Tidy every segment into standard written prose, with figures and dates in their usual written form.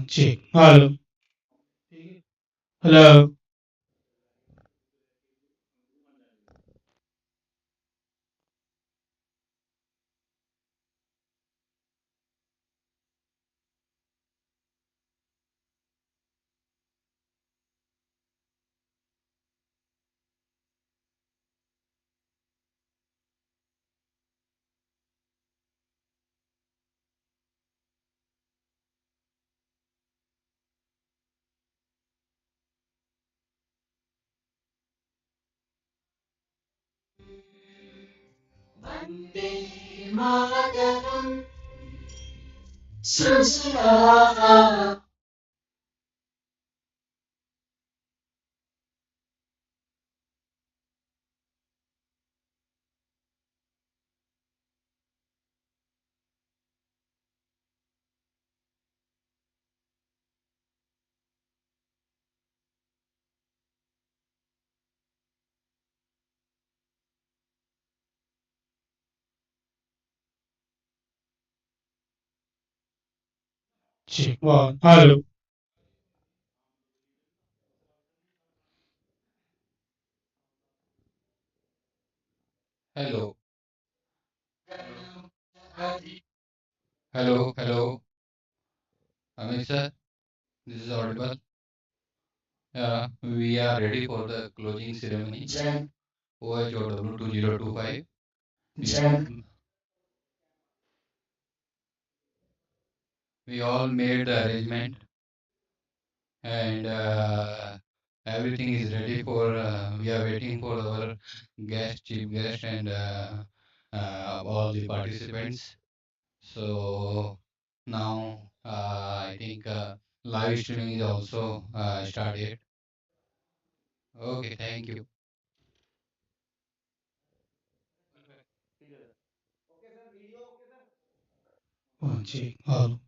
Check. Hello. Hello. Vande Mataram Sanskara. Check. One. Hello. Hello, hello, Amit sir, this is audible. We are ready for the closing ceremony. OHOW 2025. We, we all made the arrangement and everything is ready for. We are waiting for our guest, chief guest, and all the participants. So now I think live streaming is also started. Okay, thank you. One. Check. Hello.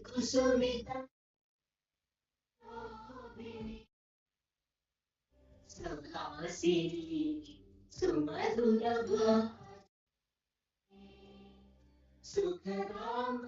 ಕುಸುಮಿತ Suhasini ಸುಮಧುರ ಸುಖರಾಮ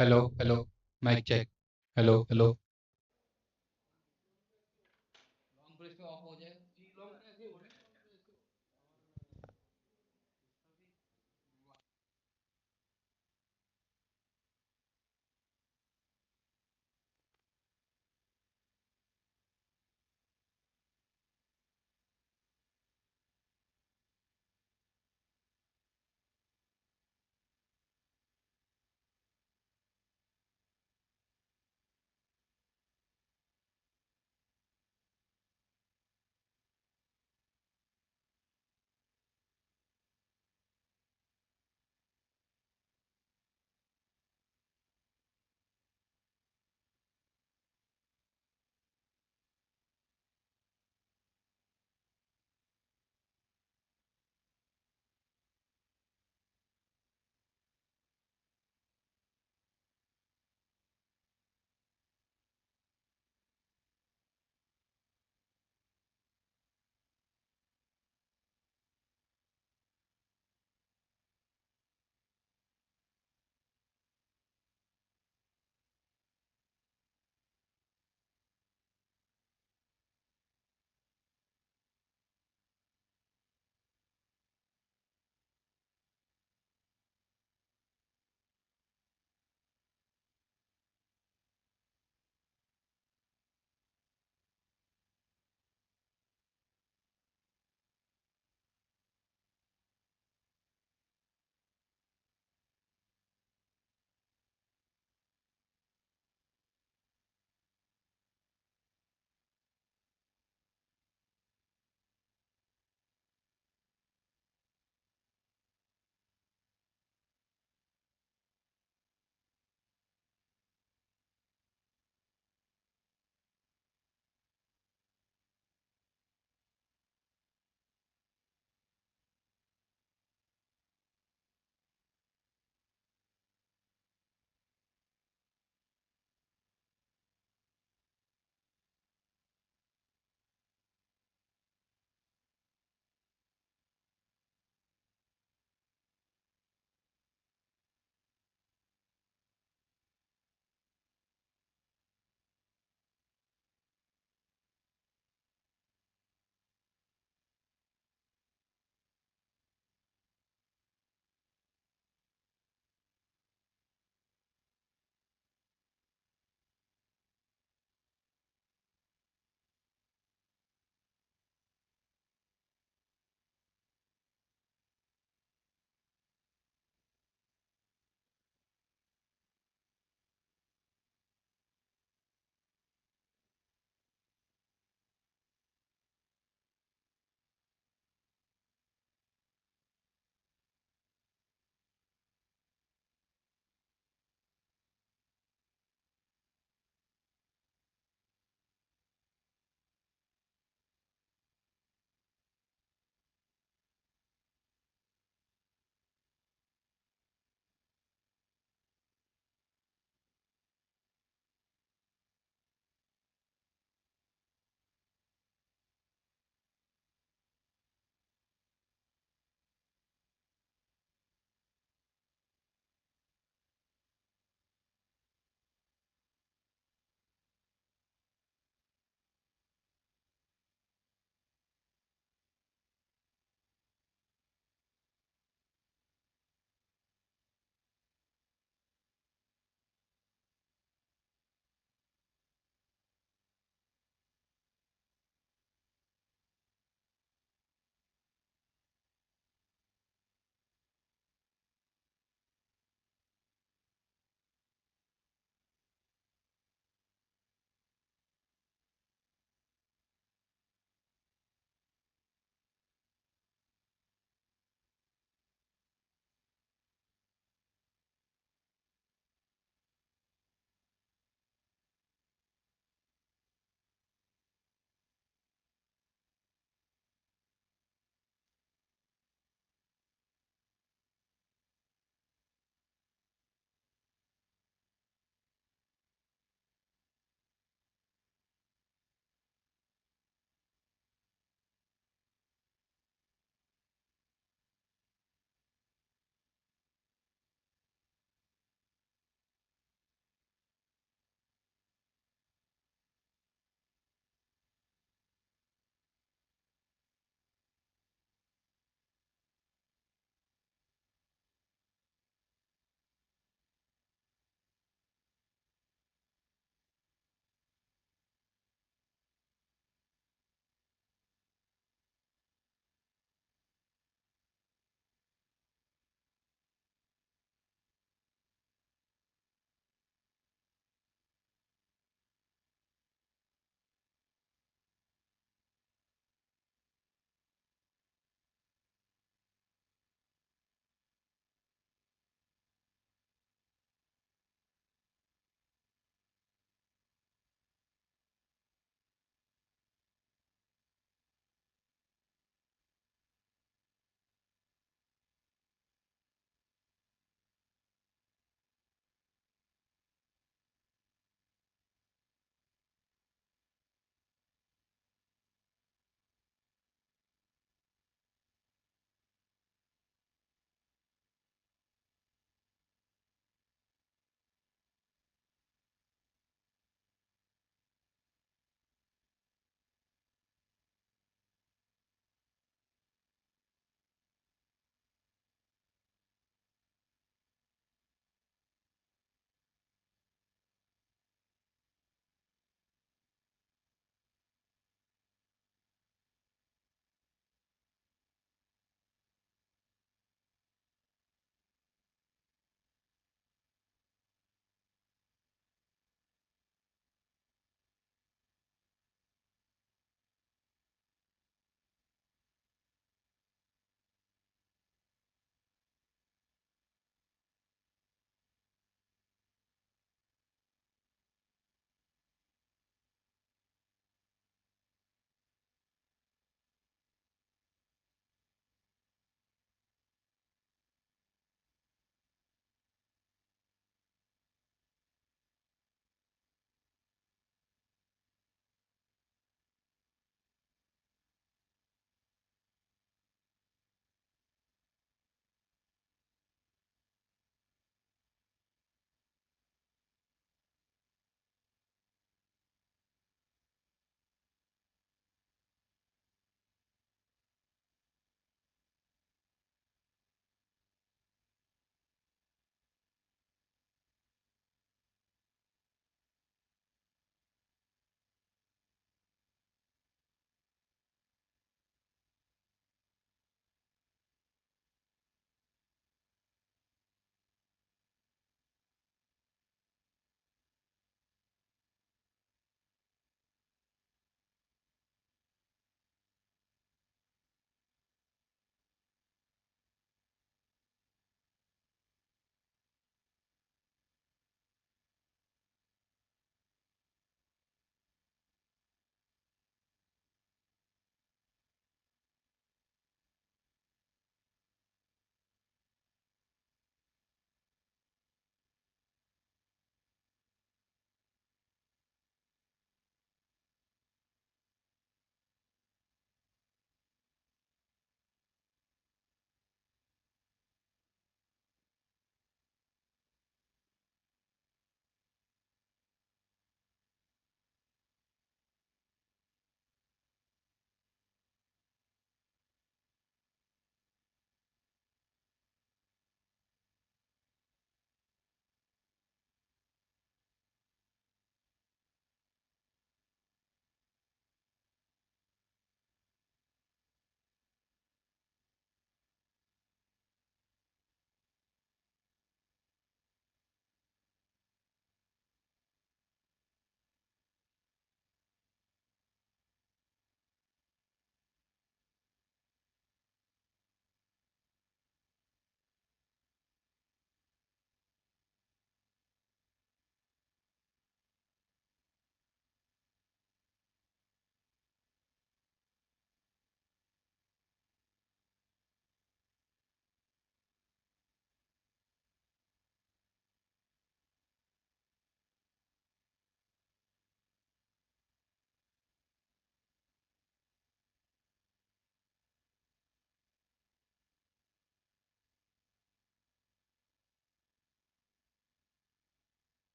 Hello, hello. Mic check. Hello, hello.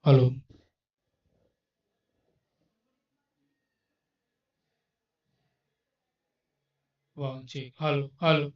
Hello. One check. Hello. Hello.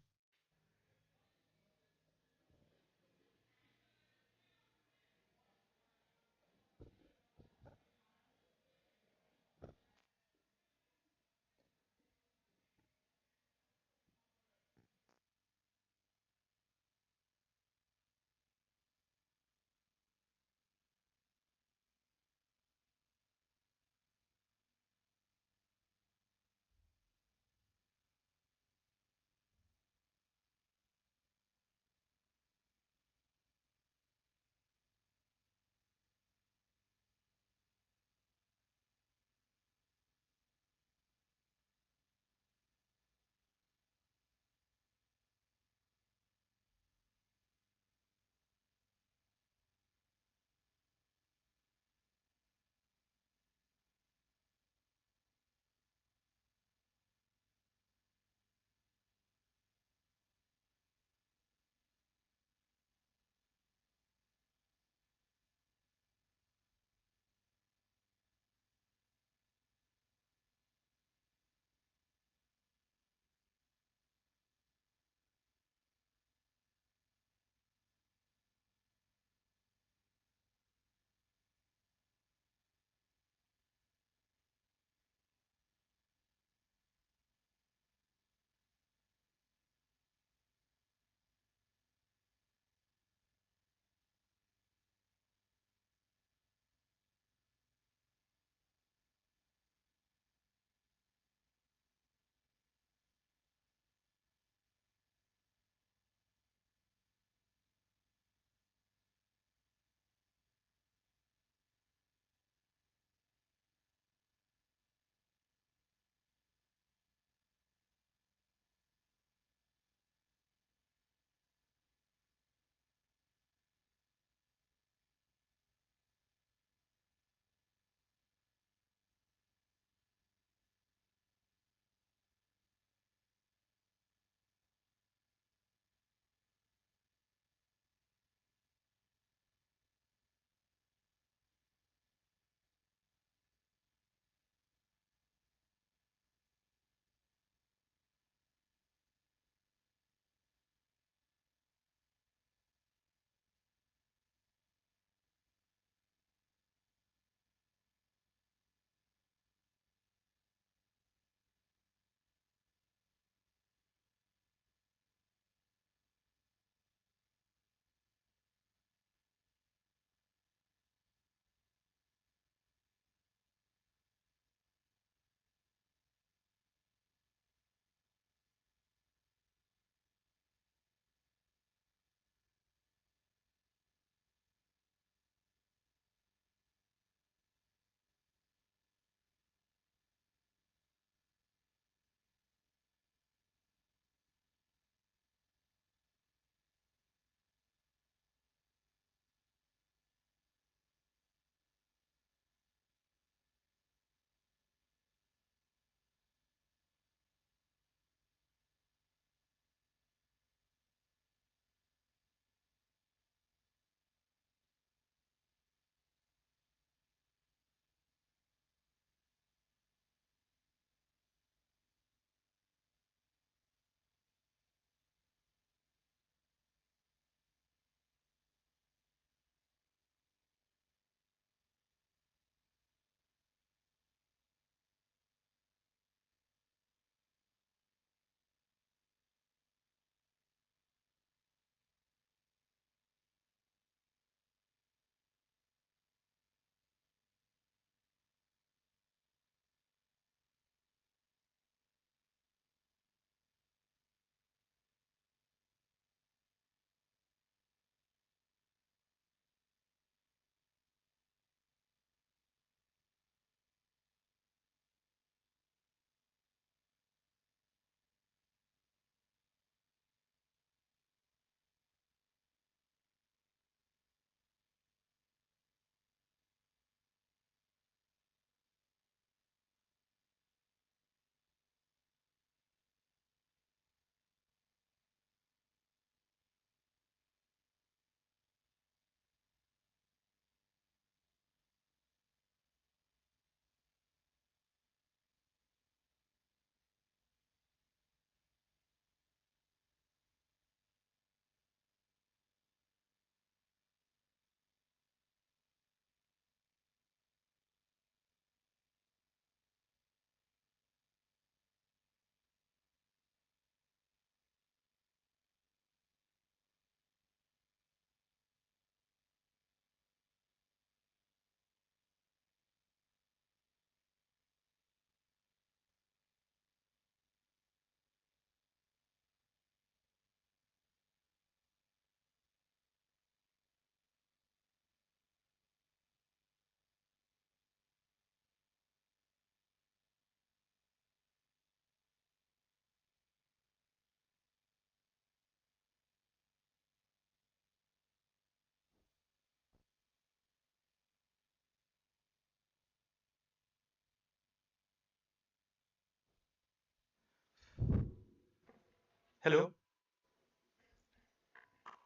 Hello,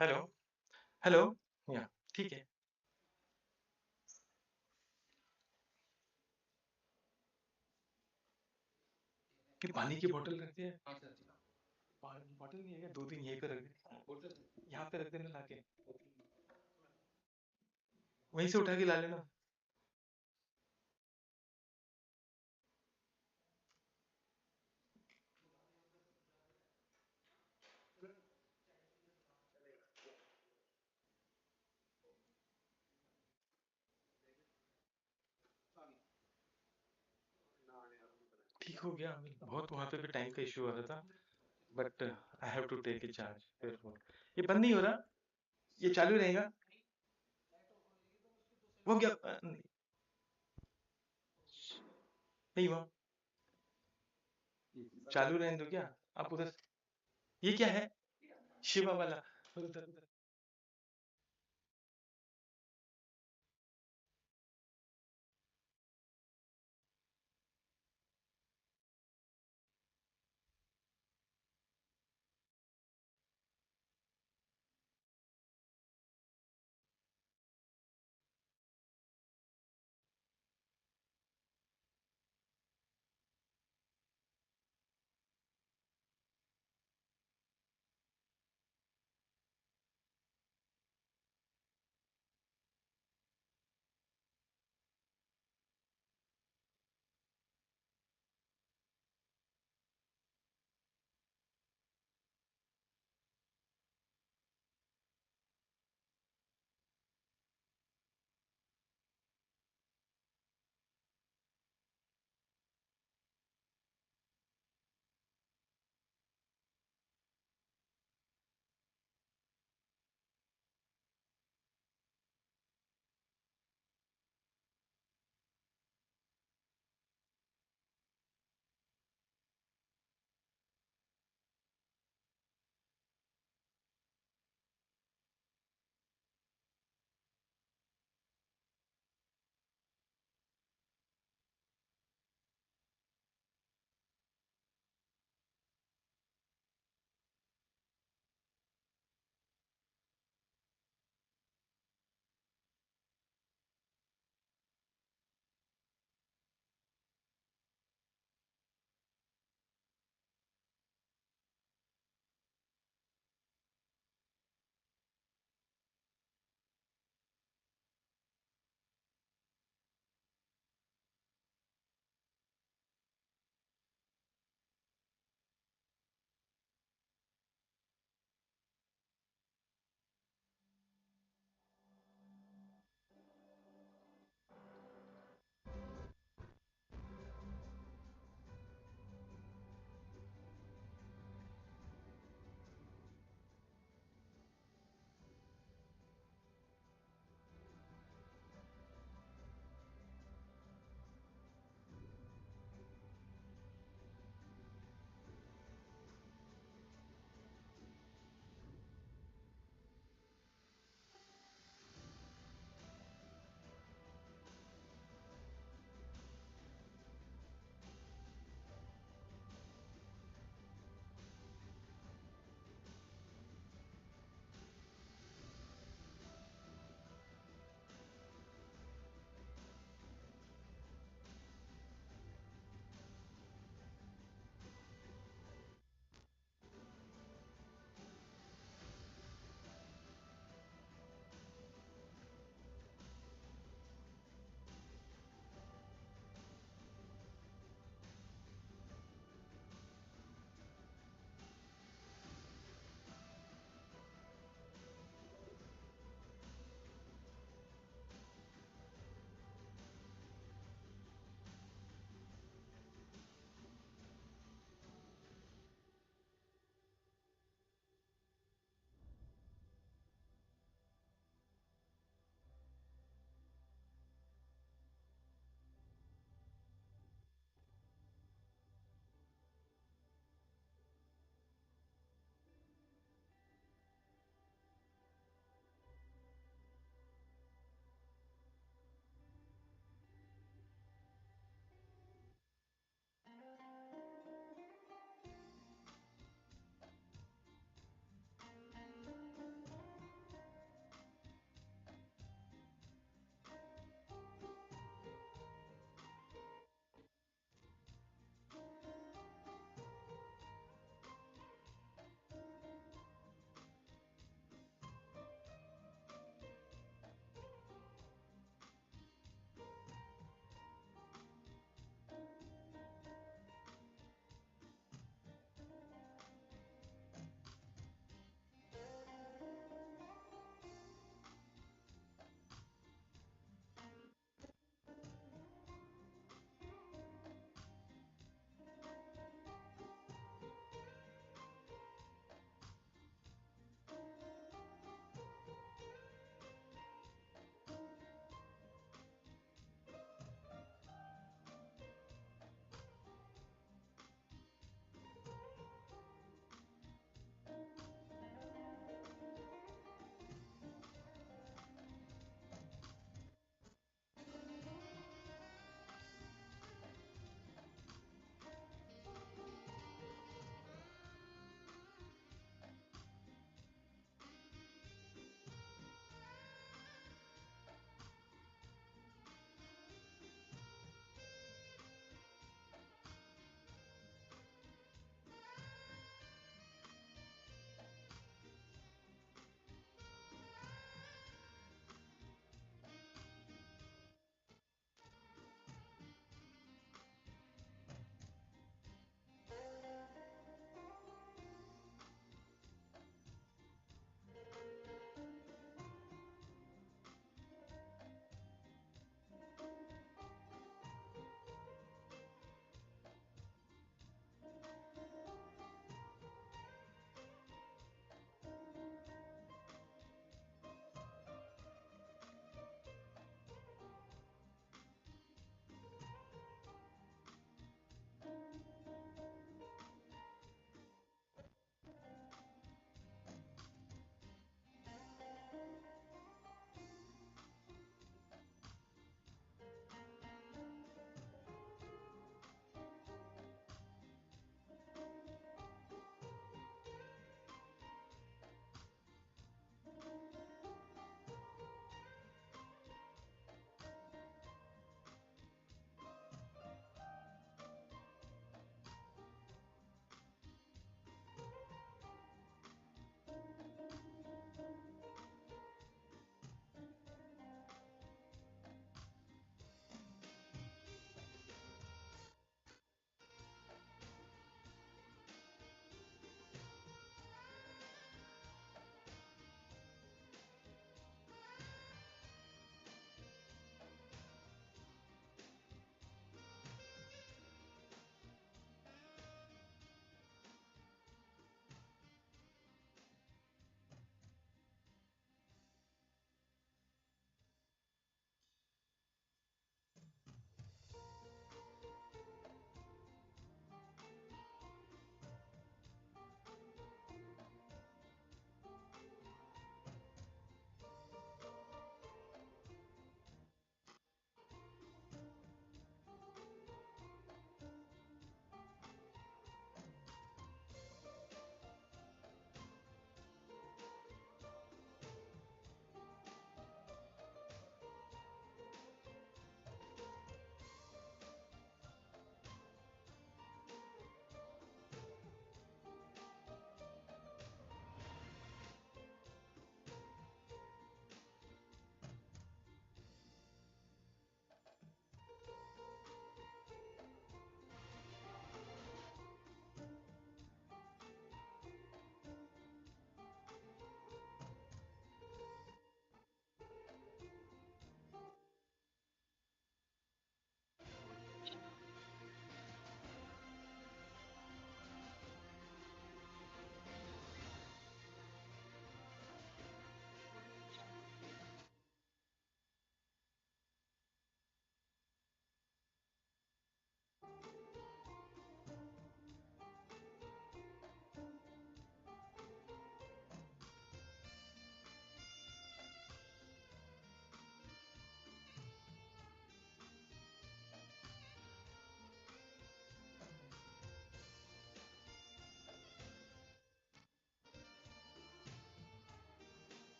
hello, hello. या ठीक है। कि पानी की बोतल रख दिया। बोतल नहीं है क्या? 2 दिन यहीं पे रख दे। यहाँ पे रख देना लाके। वहीं से उठा के ला लेना। ठीक हो गया। बहुत वहाँ पे भी टाइम का इश्यू आ रहा था, but I have to take a charge. ये बंद नहीं हो रहा, ये चालू रहेगा। वो क्या नहीं हुआ, चालू रहने दो क्या? आप उधर, ये क्या है? शिवा वाला उधर उधर।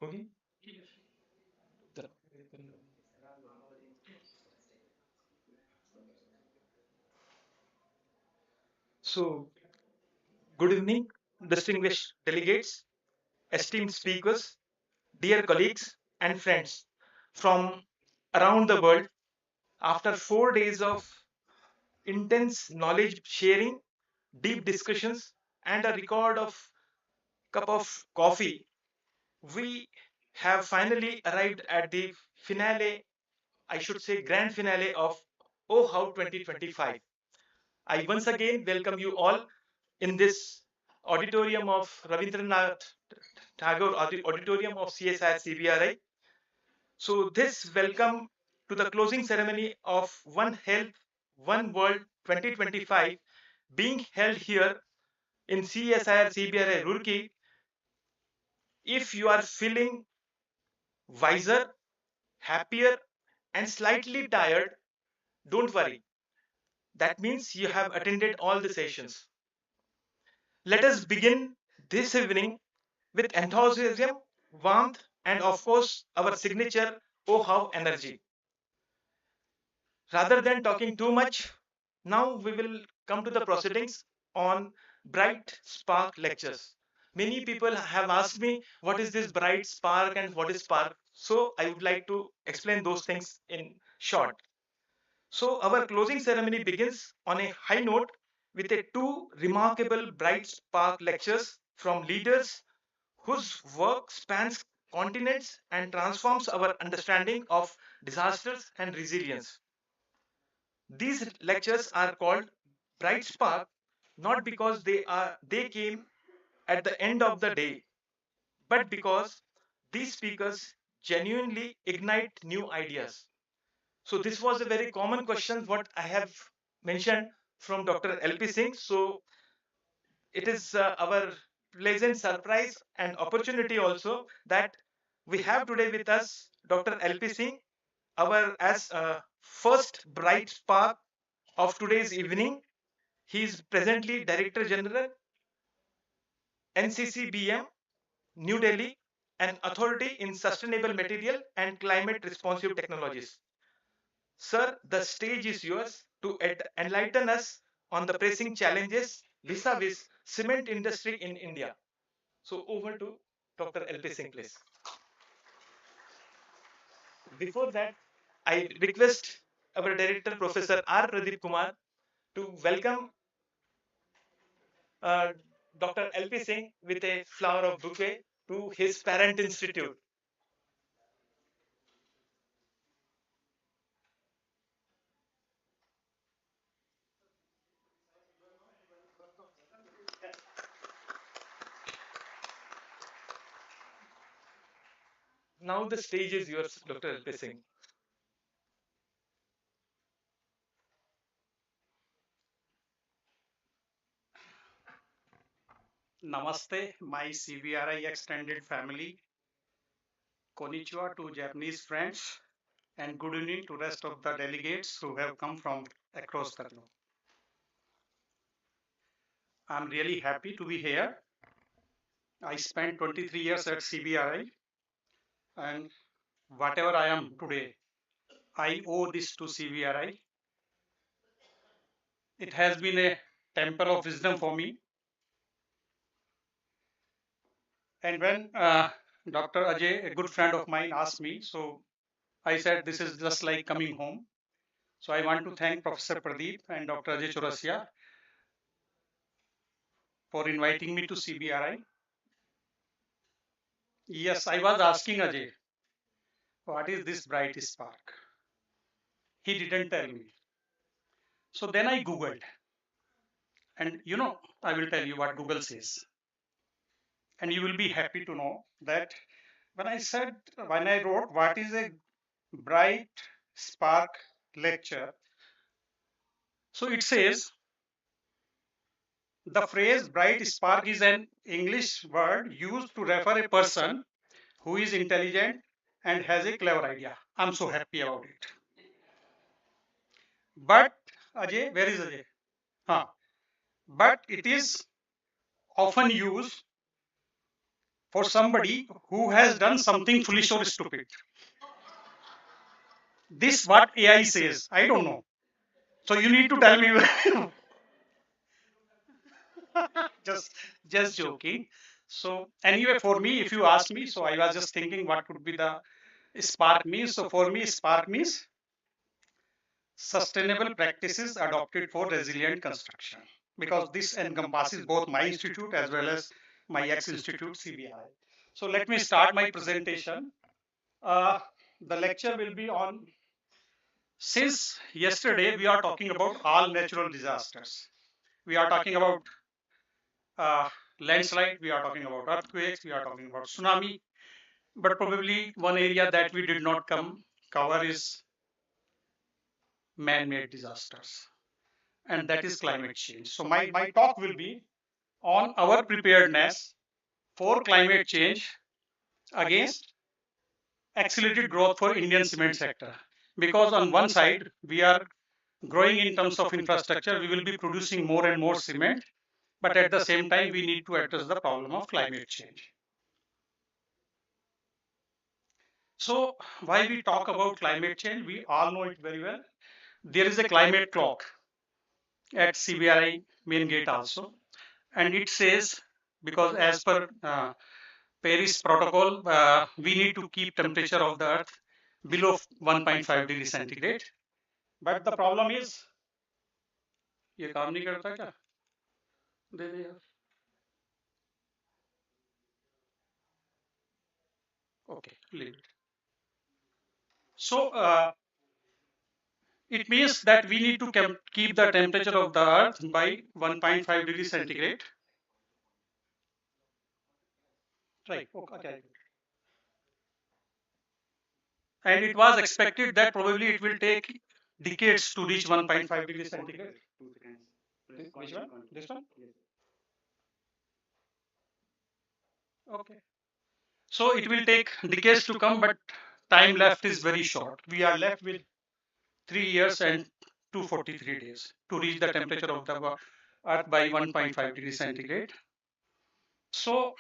होगी? So, good evening, distinguished delegates, esteemed speakers, dear colleagues and friends from around the world. After 4 days of intense knowledge sharing, deep discussions, and a record of cup of coffee, we have finally arrived at the finale, I should say grand finale of Ohow 2025. I once again welcome you all in this auditorium of Ravindranath Tagore Auditorium of CSIR-CBRI. So this welcome to the closing ceremony of One Health, One World 2025 being held here in CSIR-CBRI Roorkee. If you are feeling wiser, happier and slightly tired, don't worry. That means you have attended all the sessions. Let us begin this evening with enthusiasm, warmth, and of course, our signature Oh How energy. Rather than talking too much, now we will come to the proceedings on Bright Spark lectures. Many people have asked me what is this Bright Spark and what is Spark. So I would like to explain those things in short. So our closing ceremony begins on a high note with a two remarkable Bright Spark lectures from leaders whose work spans continents and transforms our understanding of disasters and resilience. These lectures are called Bright Spark not because they came at the end of the day, but because these speakers genuinely ignite new ideas. So this was a very common question what I have mentioned from Dr. LP Singh. So it is our pleasant surprise and opportunity also that we have today with us Dr. LP Singh, our as first bright spark of today's evening. He is presently Director General, NCCBM, New Delhi, an authority in sustainable material and climate responsive technologies. Sir, the stage is yours to enlighten us on the pressing challenges vis-a-vis cement industry in India. So over to Dr. LP Singh, please. Before that, I request our director, Professor R. Pradeep Kumar, to welcome uh, Dr. LP Singh with a flower of bouquet to his parent institute. Now the stage is yours, Dr. LP Singh. Namaste, my CBRI extended family. Konnichiwa to Japanese friends, and good evening to rest of the delegates who have come from across the globe. I'm really happy to be here. I spent 23 years at CBRI, and whatever I am today, I owe this to CBRI. It has been a temple of wisdom for me. And when Dr. Ajay, a good friend of mine, asked me, so I said, this is just like coming home. So I want to thank Professor Pradeep and Dr. Ajay Chaurasia for inviting me to CBRI. Yes, I was asking Ajay, what is this bright spark? He didn't tell me. So then I Googled. And I will tell you what Google says. And you will be happy to know that when I wrote, what is a bright spark lecture? So it says, the phrase bright spark is an English word used to refer a person who is intelligent and has a clever idea. I'm so happy about it. But Ajay, where is Ajay? Huh. But it is often used for somebody who has done something foolish or stupid. This what AI says. I don't know. So you need to tell me. just just joking. So anyway, for me, if you ask me, so I was just thinking what could be the spark means. So for me, spark means sustainable practices adopted for resilient construction, because this encompasses both my institute as well as my ex-institute CBRI. So let me start my presentation. Uh, the lecture will be on, since yesterday we are talking about all natural disasters. We are talking about uh, landslide, we are talking about earthquakes, we are talking about tsunami, but probably one area that we did not cover is man-made disasters, and that is climate change. So my talk will be on our preparedness for climate change against accelerated growth for Indian cement sector. Because on one side, we are growing in terms of infrastructure, we will be producing more and more cement, but at the same time, we need to address the problem of climate change. So why we talk about climate change, we all know it very well. There is a climate clock at CBRI main gate also, and it says, because as per Paris Protocol, we need to keep temperature of the Earth below 1.5 degree centigrade. But the problem is, ये काम नहीं करता क्या? दे दे यार. Okay, leave it. So it means that we need to keep the temperature of the Earth by 1.5 degree centigrade. Right. Okay. And it was expected that probably it will take decades to reach 1.5 degrees centigrade. Which one? This one? Okay. So it will take decades to come, but time left is very short. We are left with 3 years and 243 days to reach the temperature of the Earth by 1.5 degrees centigrade. So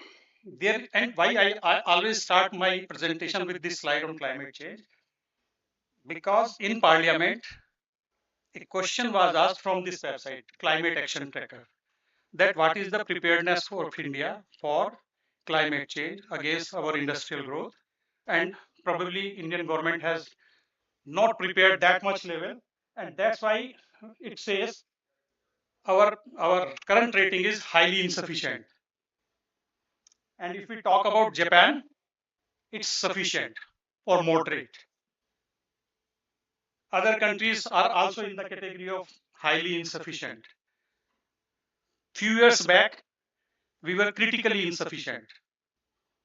there, and why I always start my presentation with this slide on climate change, because in Parliament, a question was asked from this website, Climate Action Tracker, that what is the preparedness of India for climate change against our industrial growth, and probably Indian government has not prepared that much level, and that's why it says our current rating is highly insufficient. And if we talk about Japan, it's sufficient or moderate. Other countries are also in the category of highly insufficient. Few years back, we were critically insufficient.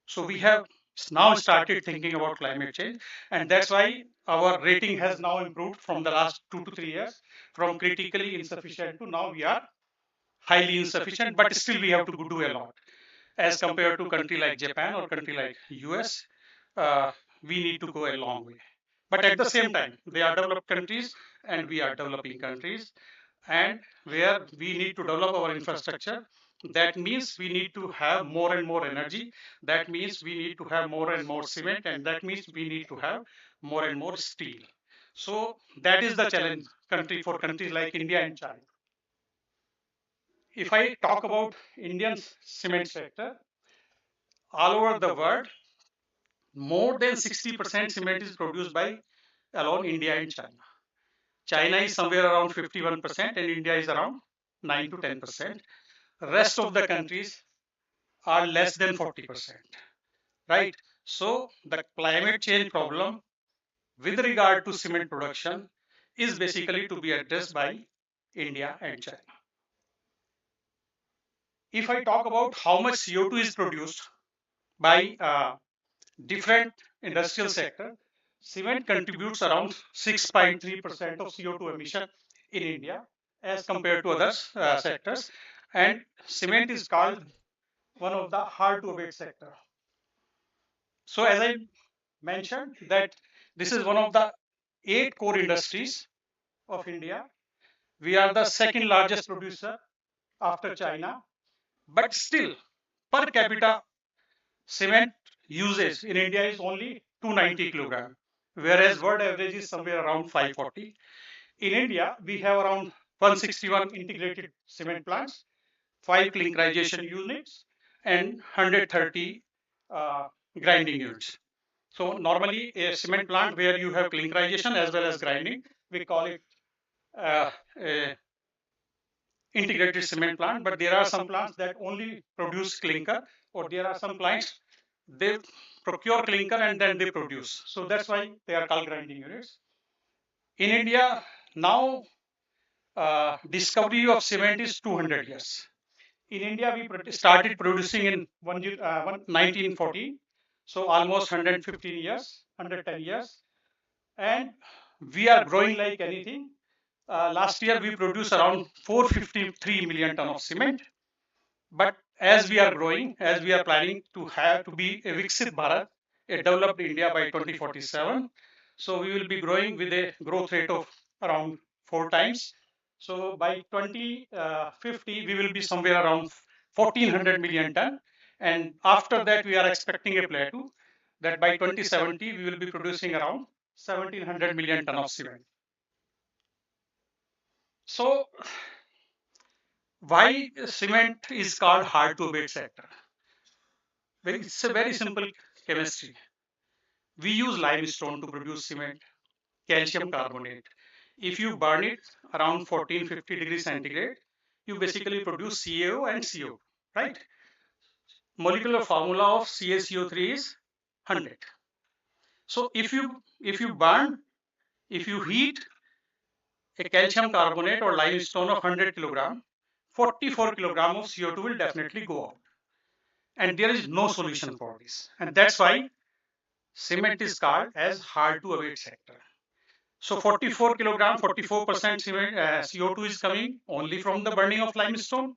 So we have now started thinking about climate change, and that's why our rating has now improved from the last 2 to 3 years, from critically insufficient to now we are highly insufficient, but still we have to do a lot. As compared to country like Japan or country like US, we need to go a long way. But at the same time, they are developed countries and we are developing countries, and where we need to develop our infrastructure, that means we need to have more and more energy, that means we need to have more and more cement, and that means we need to have more and more steel. So that is the challenge country for countries like India and China. If I talk about Indian cement sector, all over the world, more than 60% cement is produced by alone India and China. China is somewhere around 51% and India is around 9 to 10%. Rest of the countries are less than 40%, right? So the climate change problem with regard to cement production is basically to be addressed by India and China. If I talk about how much CO2 is produced by different industrial sector, cement contributes around 6.3% of CO2 emission in India as compared to other sectors, and cement is called one of the hard to abate sector. So as I mentioned that this is one of the 8 core industries of India. We are the second largest producer after China, but still per capita cement usage in India is only 290 kilogram, whereas world average is somewhere around 540. In India, we have around 161 integrated cement plants, 5 clinkerization units, and 130 uh, grinding units. So normally a cement plant where you have clinkerization as well as grinding, we call it a integrated cement plant. But there are some plants that only produce clinker, or there are some plants they procure clinker and then they produce. So that's why they are called grinding units. In India now, discovery of cement is 200 years. In India, we started producing in 1914, so almost 115 years, 110 years, and we are growing like anything. Last year, we produced around 453 million ton of cement. But as we are growing, as we are planning to have to be a Viksit Bharat, a developed India by 2047, so we will be growing with a growth rate of around 4 times. So by 2050, we will be somewhere around 1400 million ton. And after that, we are expecting a plateau that by 2070, we will be producing around 1700 million ton of cement. So why cement is called hard to abate sector? It's a very simple chemistry. We use limestone to produce cement, calcium carbonate. If you burn it around 1450 degrees centigrade, you basically produce CaO and CO, right? Molecular formula of CaCO3 is 100. So if you heat a calcium carbonate or limestone of 100 kilogram, 44 kilogram of CO2 will definitely go out. And there is no solution for this. And that's why cement is called as hard to abate sector. So 44 kilogram, 44% CO2 is coming only from the burning of limestone.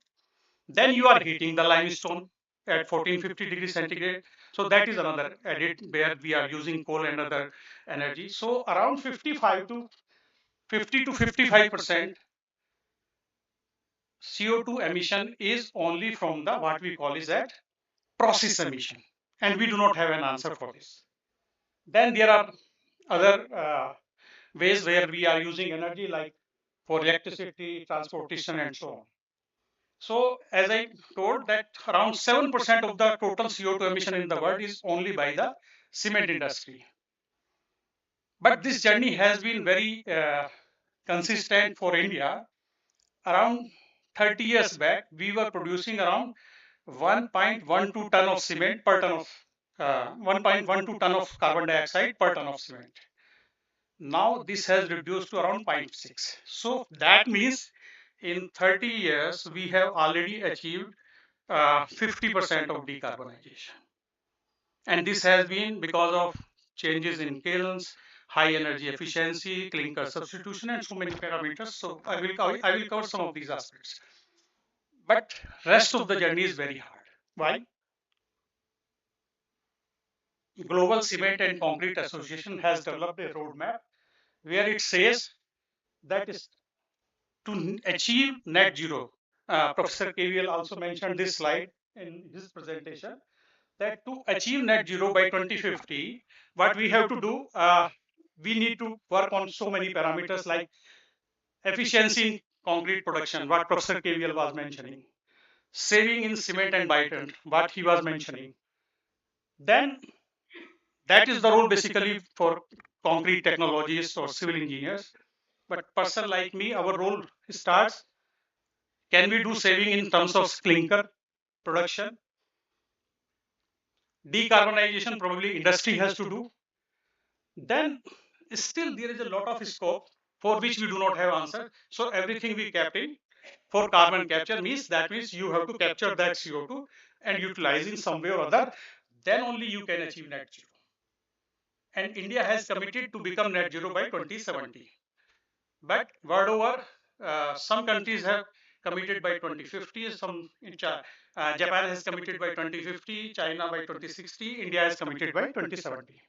Then you are heating the limestone at 1450 degrees centigrade. So that is another added where we are using coal and other energy. So around 50 to 55% CO2 emission is only from the what we call is that process emission. And we do not have an answer for this. Then there are other ways where we are using energy like for electricity, transportation, and so on. So as I told that around 7% of the total CO2 emission in the world is only by the cement industry. But this journey has been very consistent for India. Around 30 years back, we were producing around 1.12 ton of cement per ton of 1.12 ton of carbon dioxide per ton of cement. Now this has reduced to around 0.6. So that means in 30 years, we have already achieved 50% of decarbonization. And this has been because of changes in kilns, high energy efficiency, clinker substitution, and so many parameters. So I will cover some of these aspects. But rest of the journey is very hard. Why? Global Cement and Concrete Association has developed a roadmap where it says that is to achieve net zero. Professor KVL also mentioned this slide in his presentation that to achieve net zero by 2050, what we have to do, we need to work on so many parameters like efficiency in concrete production, what Professor KVL was mentioning, saving in cement and bitumen, what he was mentioning. Then that is the role basically for concrete technologists or civil engineers. But person like me, our role starts. Can we do saving in terms of clinker production? Decarbonization probably industry has to do. Then still there is a lot of scope for which we do not have answer. So everything we kept in for carbon capture means that means you have to capture that CO2 and utilize in some way or other. Then only you can achieve net zero. And India has committed to become net zero by 2070. But world over, some countries have committed by 2050. Japan has committed by 2050, China by 2060, India has committed by 2070.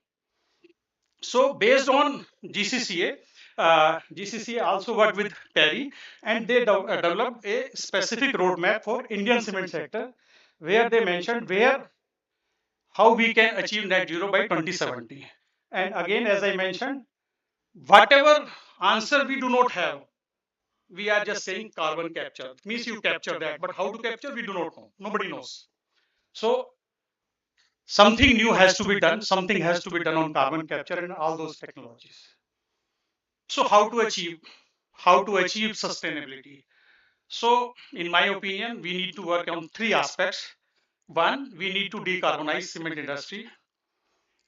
So based on GCCA, GCCA also worked with Perry, and they developed a specific roadmap for Indian cement sector, where they mentioned where how we can achieve net zero by 2070. And again, as I mentioned, whatever answer we do not have, we are just saying carbon capture. Means you capture that, but how to capture, we do not know. Nobody knows. So something new has to be done. Something has to be done on carbon capture and all those technologies. So how to achieve? How to achieve sustainability? So, in my opinion, we need to work on three aspects. One, we need to decarbonize cement industry.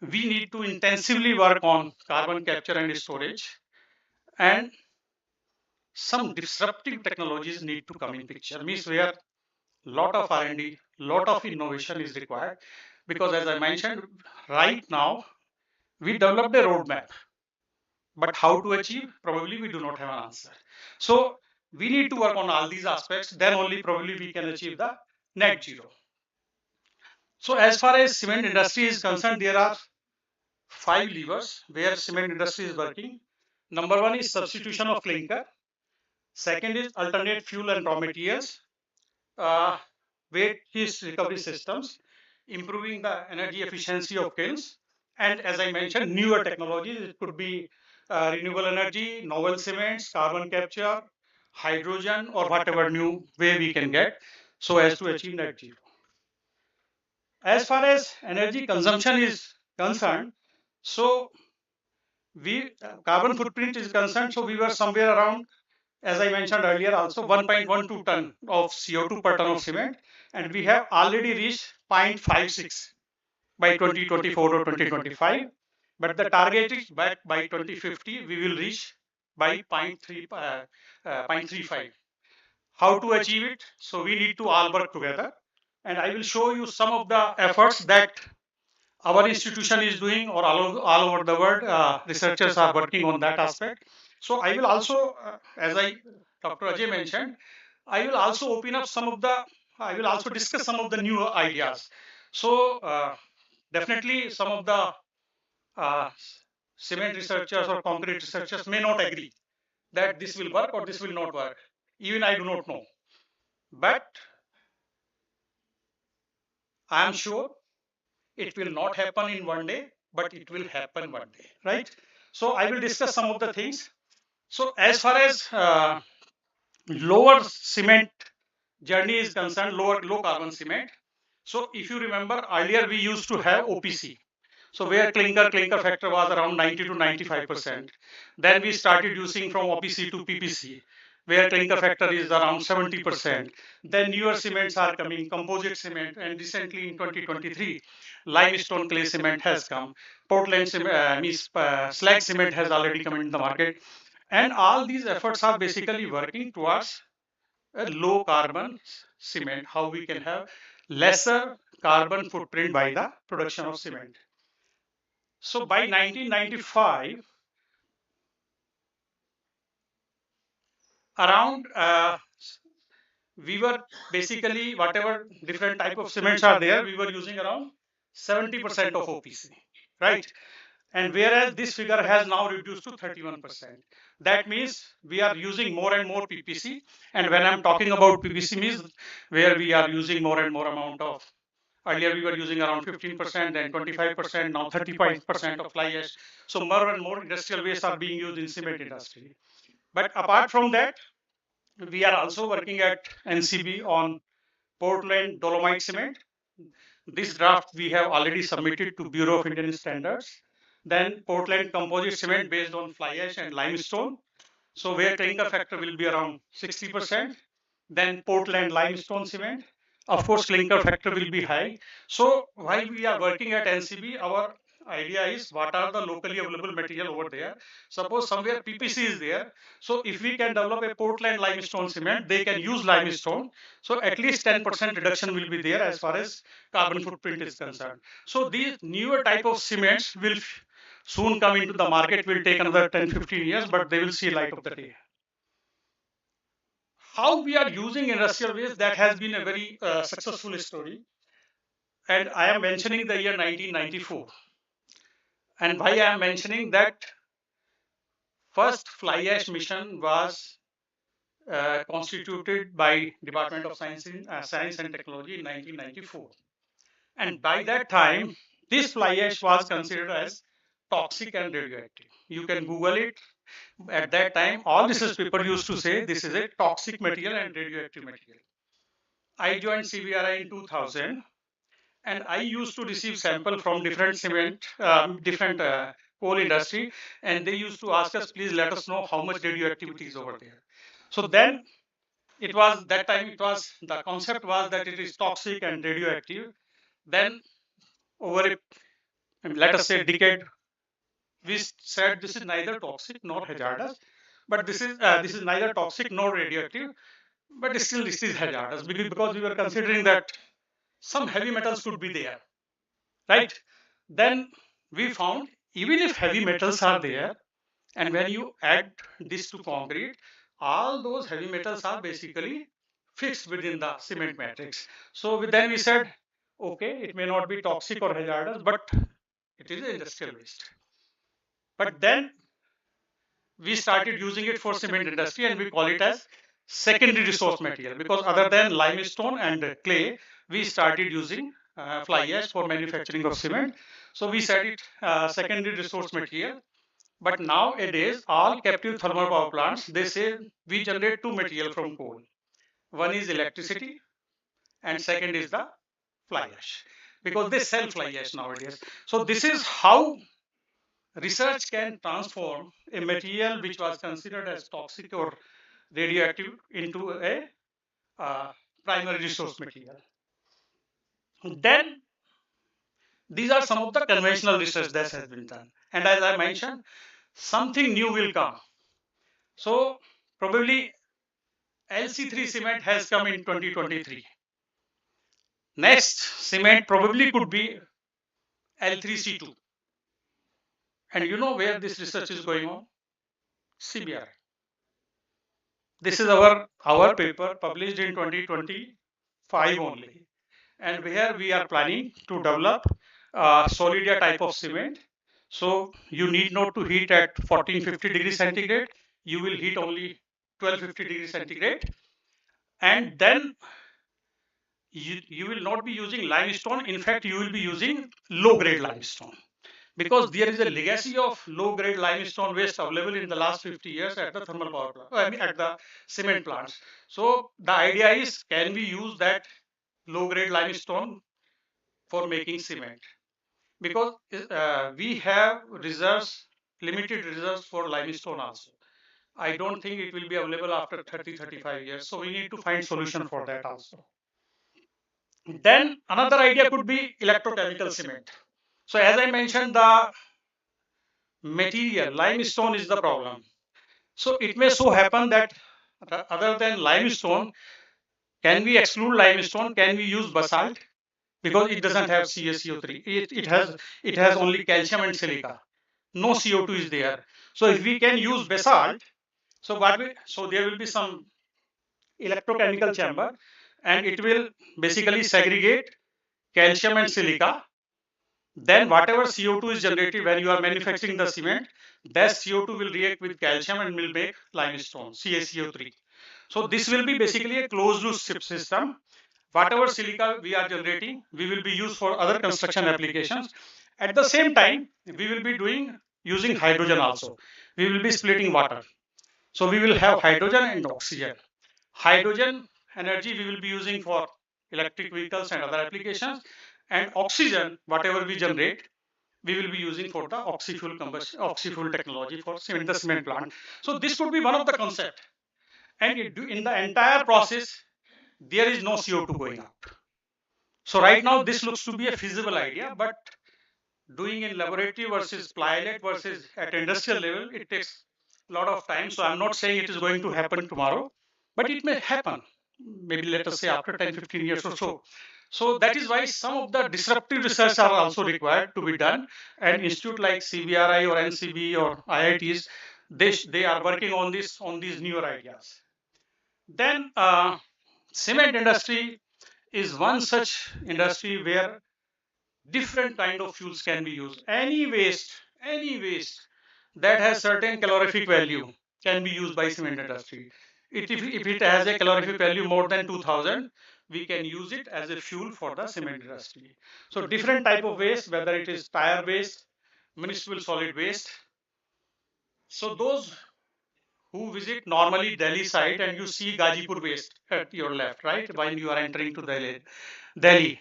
We need to intensively work on carbon capture and storage. And some disruptive technologies need to come in picture. Means where lot of R&D, lot of innovation is required. Because as I mentioned, right now we developed a roadmap, but how to achieve? Probably we do not have an answer. So we need to work on all these aspects. Then only probably we can achieve the net zero. So as far as cement industry is concerned, there are five levers where cement industry is working. Number one is substitution of clinker. Second is alternate fuel and raw materials. Uh, Waste heat recovery systems, improving the energy efficiency of kilns, and as I mentioned, newer technologies. It could be renewable energy, novel cements, carbon capture, hydrogen, or whatever new way we can get so as to achieve net zero. As far as energy consumption is concerned, so we carbon footprint is concerned, so we were somewhere around, as I mentioned earlier, also 1.12 ton of CO2 per ton of cement, and we have already reached 0.56 by 2024 or 2025. But the target is by 2050 we will reach by 0.35. How to achieve it? So we need to all work together, and I will show you some of the efforts that our institution is doing, or all over the world, researchers are working on that aspect. So I will also, as I Dr. Ajay mentioned, I will also open up some of the, I will also discuss some of the new ideas. So definitely some of the uh, cement researchers or concrete researchers may not agree that this will work or this will not work. Even I do not know. But I am sure it will not happen in one day, but it will happen one day, right? So I will discuss some of the things. So as far as lower cement journey is concerned, low carbon cement. So if you remember earlier, we used to have OPC. So where clinker factor was around 90 to 95%. Then we started using from OPC to PPC, where clinker factor is around 70%. Then newer cements are coming, composite cement, and recently in 2023, limestone clay cement has come. Portland cement, slag cement has already come in the market. And all these efforts are basically working towards a low carbon cement, how we can have lesser carbon footprint by the production of cement. So by 1995, around we were basically whatever different type of cements are there, we were using around 70% of OPC, right? And whereas this figure has now reduced to 31%. That means we are using more and more PPC. And when I'm talking about PPC means where we are using more and more amount of, earlier we were using around 15%, then 25%, now 35% of fly ash. So more and more industrial waste are being used in cement industry. But apart from that, we are also working at NCB on Portland dolomite cement. This draft we have already submitted to Bureau of Indian Standards. Then Portland composite cement based on fly ash and limestone. So where clinker factor will be around 60%. Then Portland limestone cement. Of course, clinker factor will be high. So while we are working at NCB, our idea is what are the locally available material over there. Suppose somewhere PPC is there. So if we can develop a Portland limestone cement, they can use limestone. So at least 10% reduction will be there as far as carbon footprint is concerned. So these newer type of cements will soon come into the market, will take another 10-15 years, but they will see light of the day. How we are using industrial waste, that has been a very successful story. And I am mentioning the year 1994. And why I am mentioning that, first fly ash mission was constituted by Department of Science and Technology in 1994. And by that time, this fly ash was considered as toxic and radioactive. You can Google it. At that time, all research people used to say this is a toxic material and radioactive material. I joined CBRI in 2000, and I used to receive sample from different cement, different coal industry, and they used to ask us, please let us know how much radioactivity is over there. So then it was that time it was the concept was that it is toxic and radioactive. Then over a let us say decade, we said this is neither toxic nor hazardous, but this is neither toxic nor radioactive, but still this is hazardous because we were considering that some heavy metals could be there, right? Then we found even if heavy metals are there, and when you add this to concrete, all those heavy metals are basically fixed within the cement matrix. So then we said, okay, it may not be toxic or hazardous, but it is industrial waste. But then we started using it for cement industry, and we call it as secondary resource material, because other than limestone and clay, we started using fly ash for manufacturing of cement. So we said it secondary resource material. But nowadays, all captive thermal power plants, they say we generate two material from coal. One is electricity, and second is the fly ash, because they sell fly ash nowadays. So this is how research can transform a material which was considered as toxic or radioactive into a uh, primary resource material. Then these are some of the conventional research that has been done. And as I mentioned, something new will come. So probably LC3 cement has come in 2023. Next cement probably could be L3C2. And you know where this research is going on? CBRI. This is our paper published in 2025 only. And where we are planning to develop solidia type of cement. So you need not to heat at 1450 degrees centigrade. You will heat only 1250 degrees centigrade. And then you will not be using limestone. In fact, you will be using low grade limestone, because there is a legacy of low grade limestone waste available in the last 50 years at the thermal power plant, I mean at the cement plants. So the idea is, can we use that low grade limestone for making cement? Because we have reserves, limited reserves for limestone also. I don't think it will be available after 30-35 years. So we need to find solution for that also. Then another idea could be electrochemical cement. So as I mentioned, the material limestone is the problem. So it may so happen that other than limestone, can we exclude limestone? Can we use basalt? Because it doesn't have CaCO3. It has only calcium and silica. No CO2 is there. So if we can use basalt, so there will be some electrochemical chamber, and it will basically segregate calcium and silica. Then whatever CO2 is generated when you are manufacturing the cement, that CO2 will react with calcium and will make limestone, CaCO3. So this will be basically a closed loop system. Whatever silica we are generating, we will be used for other construction applications. At the same time, we will be using hydrogen also. We will be splitting water. So we will have hydrogen and oxygen. Hydrogen energy we will be using for electric vehicles and other applications, and oxygen, whatever we generate, we will be using for the oxy-fuel combustion, oxy-fuel technology for cement, the cement plant. So this could be one of the concept. And in the entire process, there is no CO2 going out. So right now, this looks to be a feasible idea, but doing in laboratory versus pilot versus at industrial level, it takes a lot of time. So I'm not saying it is going to happen tomorrow, but it may happen. Maybe let us say after 10-15 years or so. So that is why some of the disruptive research are also required to be done. And institute like CBRI or NCB or IITs, they are working on these newer ideas. Then cement industry is one such industry where different kind of fuels can be used. Any waste that has certain calorific value can be used by cement industry. if it has a calorific value more than 2000, we can use it as a fuel for the cement industry. So different type of waste, whether it is tire waste, municipal solid waste. So those who visit normally Delhi side and you see Gazipur waste at your left, right, when you are entering to Delhi,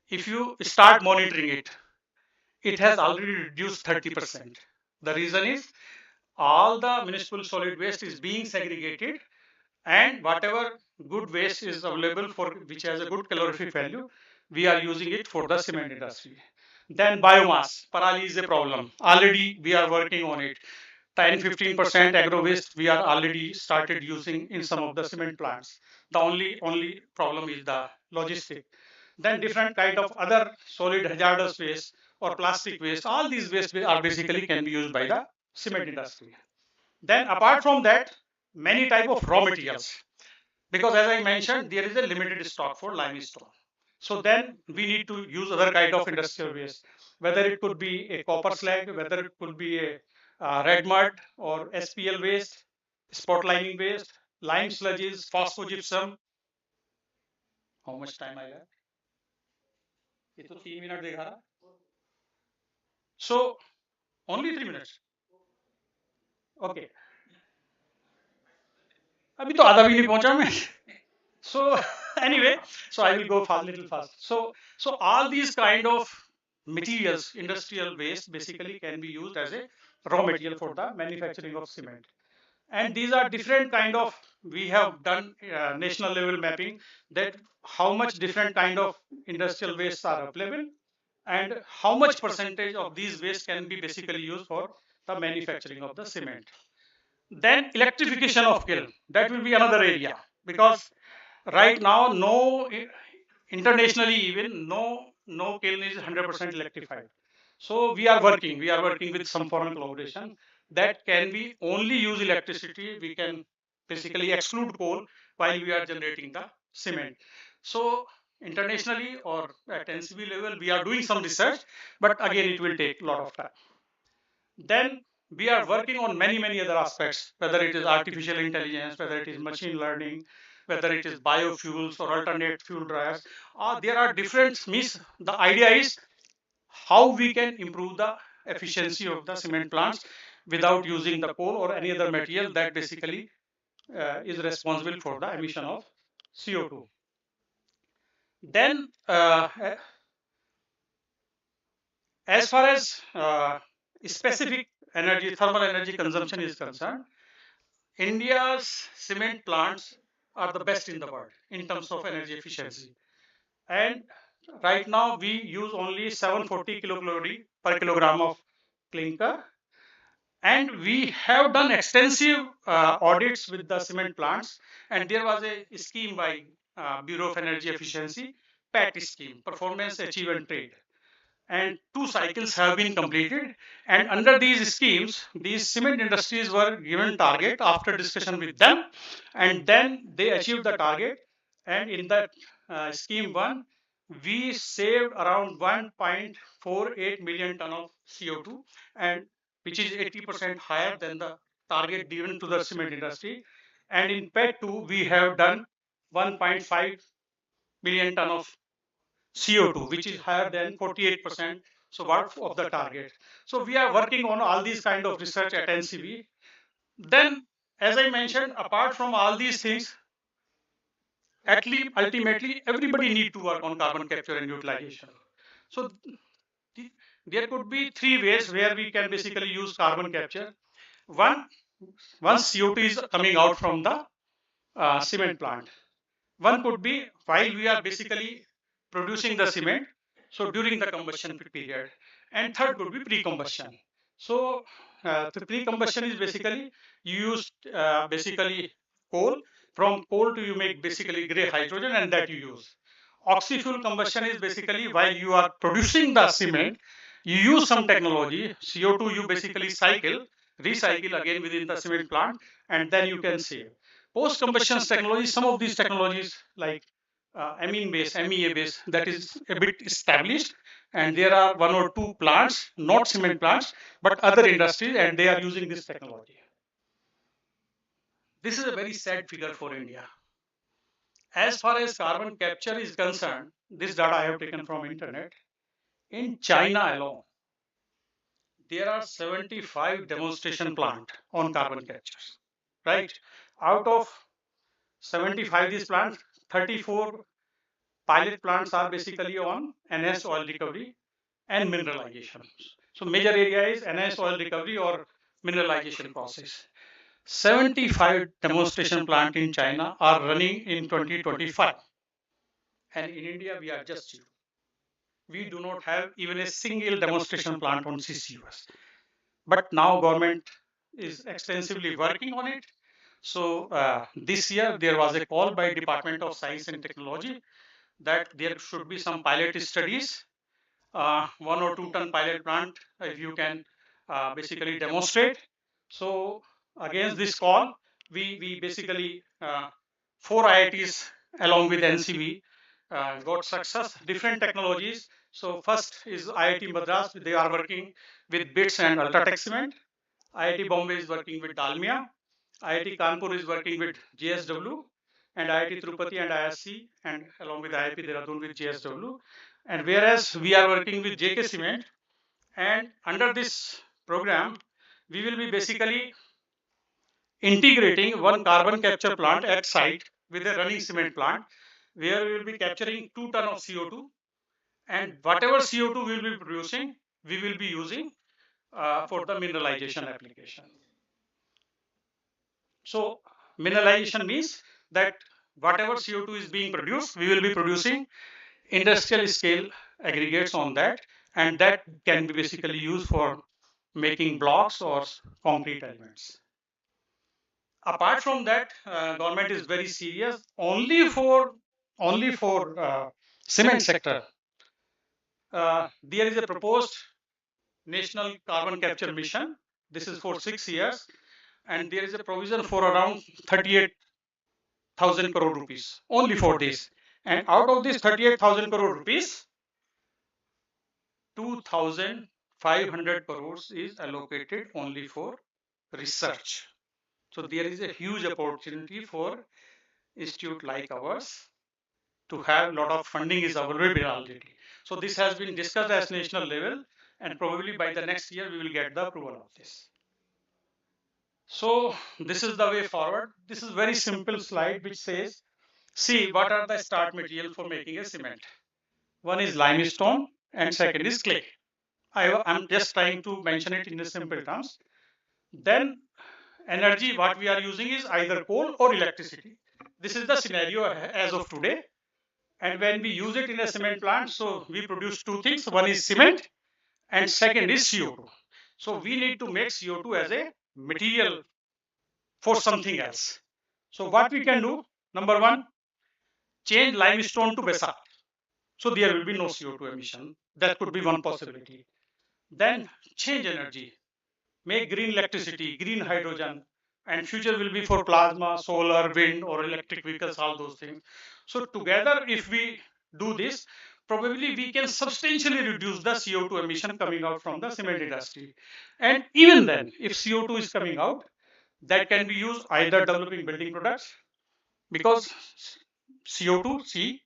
if you start monitoring it, it has already reduced 30%. The reason is all the municipal solid waste is being segregated, and whatever good waste is available for which has a good calorific value, we are using it for the cement industry. Then biomass, parali is a problem. Already we are working on it. 10-15% agro waste we are already started using in some of the cement plants. The only problem is the logistic. Then different kind of other solid hazardous waste or plastic waste. All these waste are basically can be used by the cement industry. Then apart from that, many type of raw materials, because as I mentioned, there is a limited stock for limestone. So then we need to use other kind of industrial waste, whether it could be a copper slag, whether it could be a red mud or SPL waste, spot lining waste, lime sludges, phosphogypsum. How much time I have? ये तो 3 minute दिखा रहा. So only 3 minutes. Okay. अभी तो आधा भी नहीं पहुंचा मैं. So anyway, so I will go fast, little fast. So all these kind of materials, industrial waste, basically can be used as a raw material for the manufacturing of cement. And these are different kind of. We have done national level mapping that how much different kind of industrial wastes are available, and how much percentage of these waste can be basically used for the manufacturing of the cement. Then electrification of kiln, that will be another area, because right now no internationally even no kiln is 100% electrified. So we are working with some foreign collaboration that can we only use electricity. We can basically exclude coal while we are generating the cement. So internationally or at NCB level we are doing some research, but again it will take a lot of time. Then we are working on many other aspects, whether it is artificial intelligence, whether it is machine learning, whether it is biofuels or alternate fuel dryers. There are different means. The idea is how we can improve the efficiency of the cement plants without using the coal or any other material that basically is responsible for the emission of CO2. Then as far as specific energy, thermal energy consumption is concerned, India's cement plants are the best in the world in terms of energy efficiency. And right now we use only 740 kilocalorie per kilogram of clinker. And we have done extensive audits with the cement plants. And there was a scheme by Bureau of Energy Efficiency, PAT scheme, Performance Achievement Trade, and 2 cycles have been completed. And under these schemes, these cement industries were given target after discussion with them, and then they achieved the target. And in that scheme one, we saved around 1.48 million ton of CO2, and which is 80% higher than the target given to the cement industry. And in PET 2, we have done 1.5 million ton of CO2, which is higher than 48%. So what of the target? So we are working on all these kind of research at NCB. Then, as I mentioned, apart from all these things, at least ultimately everybody need to work on carbon capture and utilization. So there could be 3 ways where we can basically use carbon capture. One, once CO2 is coming out from the cement plant. One could be while we are basically producing the cement, so during the combustion period. And third could be pre-combustion. So the pre-combustion is basically you use basically coal. From coal to you make basically gray hydrogen, and that you use. Oxy-fuel combustion is basically while you are producing the cement, you use some technology, CO2 you basically recycle again within the cement plant, and then you can save. Post combustion technology, some of these technologies like amine base, MEA base, that is a bit established, and there are 1 or 2 plants, not cement plants, but other industries, and they are using this technology. This is a very sad figure for India. As far as carbon capture is concerned, this data I have taken from internet. In China alone, there are 75 demonstration plant on carbon capture. Right? Out of 75 these plants, 34 pilot plants are basically on enhanced oil recovery and mineralization. So major area is enhanced oil recovery or mineralization process. 75 demonstration plant in China are running in 2025, and in India we are just zero. We do not have even a single demonstration plant on CCUS. But now government is extensively working on it. So this year there was a call by Department of Science and Technology that there should be some pilot studies, 1 or 2 ton pilot plant, if you can basically demonstrate. So against this call, we basically 4 IITs along with NCV got success, different technologies. So first is IIT Madras, they are working with bits and Ultratech cement. IIT Bombay is working with Dalmia. IIT Kanpur is working with JSW, and IIT Tirupati and ISC, and along with IIP Dehradun with JSW. And whereas we are working with JK Cement, and under this program, we will be basically integrating one carbon capture plant at site with a running cement plant, where we will be capturing 2 ton of CO2, and whatever CO2 we will be producing, we will be using for the mineralization application. So mineralization means that whatever CO2 is being produced, we will be producing industrial scale aggregates on that, and that can be basically used for making blocks or concrete elements. Apart from that, government is very serious only for cement sector. There is a proposed national carbon capture mission. This is for 6 years, and there is a provision for around 38,000 crore rupees only for this. And out of this 38,000 crore rupees, 2,500 crores is allocated only for research. So there is a huge opportunity for institute like ours to have lot of funding is available already. So this has been discussed at national level, and probably by the next year we will get the approval of this. So this is the way forward. This is very simple slide which says, see what are the start material for making a cement. One is limestone and second is clay. I'm just trying to mention it in the simple terms. Then energy what we are using is either coal or electricity. This is the scenario as of today. And when we use it in a cement plant, so we produce two things. One is cement and second is CO2. So we need to make CO2 as a material for something else. So what we can do, number one, change limestone to basalt. So there will be no CO2 emission. That could be one possibility. Then change energy, make green electricity, green hydrogen, and future will be for plasma, solar, wind, or electric vehicles, all those things. So together, if we do this, probably we can substantially reduce the CO2 emission coming out from the cement industry. And even then, if CO2 is coming out, that can be used either developing building products, because CO2, see,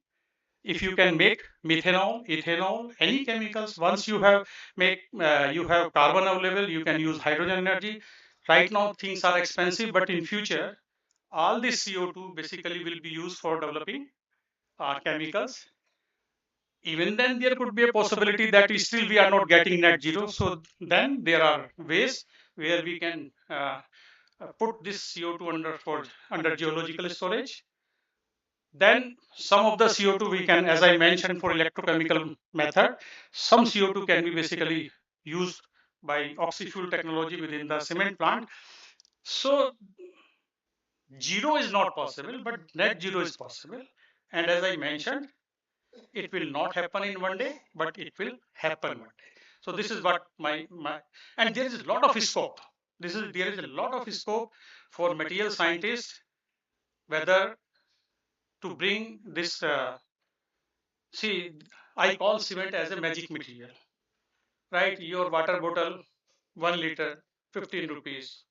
if you can make methanol, ethanol, any chemicals, once you have you have carbon available, you can use hydrogen energy. Right now things are expensive, but in future all this CO2 basically will be used for developing chemicals. Even then there could be a possibility that still we are not getting net zero. So then there are ways where we can put this CO2 under geological storage. Then some of the CO2 we can, as I mentioned, for electrochemical method, some CO2 can be basically used by oxy-fuel technology within the cement plant. So zero is not possible, but net zero is possible. And as I mentioned, it will not happen in one day, but it will happen one day. So this is what my and there is a lot of scope. There is a lot of scope for material scientists, whether to bring this. See, I call cement as a magic material, right? Your water bottle, 1 liter, 15 rupees.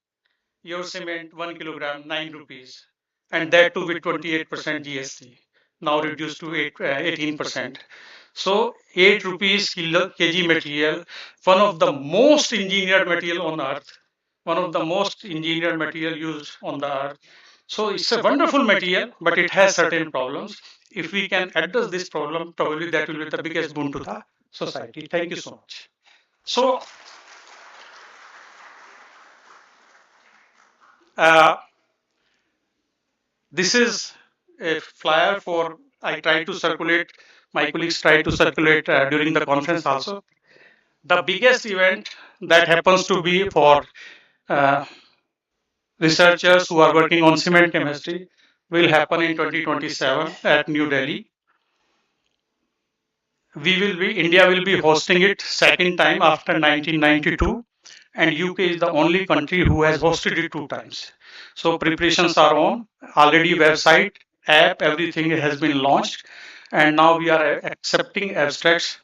your cement 1 kilogram 9 rupees, and that too with 28% GST, now reduced to 18%. So 8 rupees kg material, one of the most engineered material on earth, one of the most engineered material used on the earth. So it's a wonderful material, but it has certain problems. If we can address this problem, probably that will be the biggest boon to the society. Thank you so much. So uh, this is a flyer for, I try to circulate, my colleagues try to circulate during the conference also. The biggest event that happens to be for uh, researchers who are working on cement chemistry will happen in 2027 at New Delhi. India will be hosting it second time after 1992, and UK is the only country who has hosted it two times. So preparations are on, already website, app, everything has been launched, and now we are accepting abstracts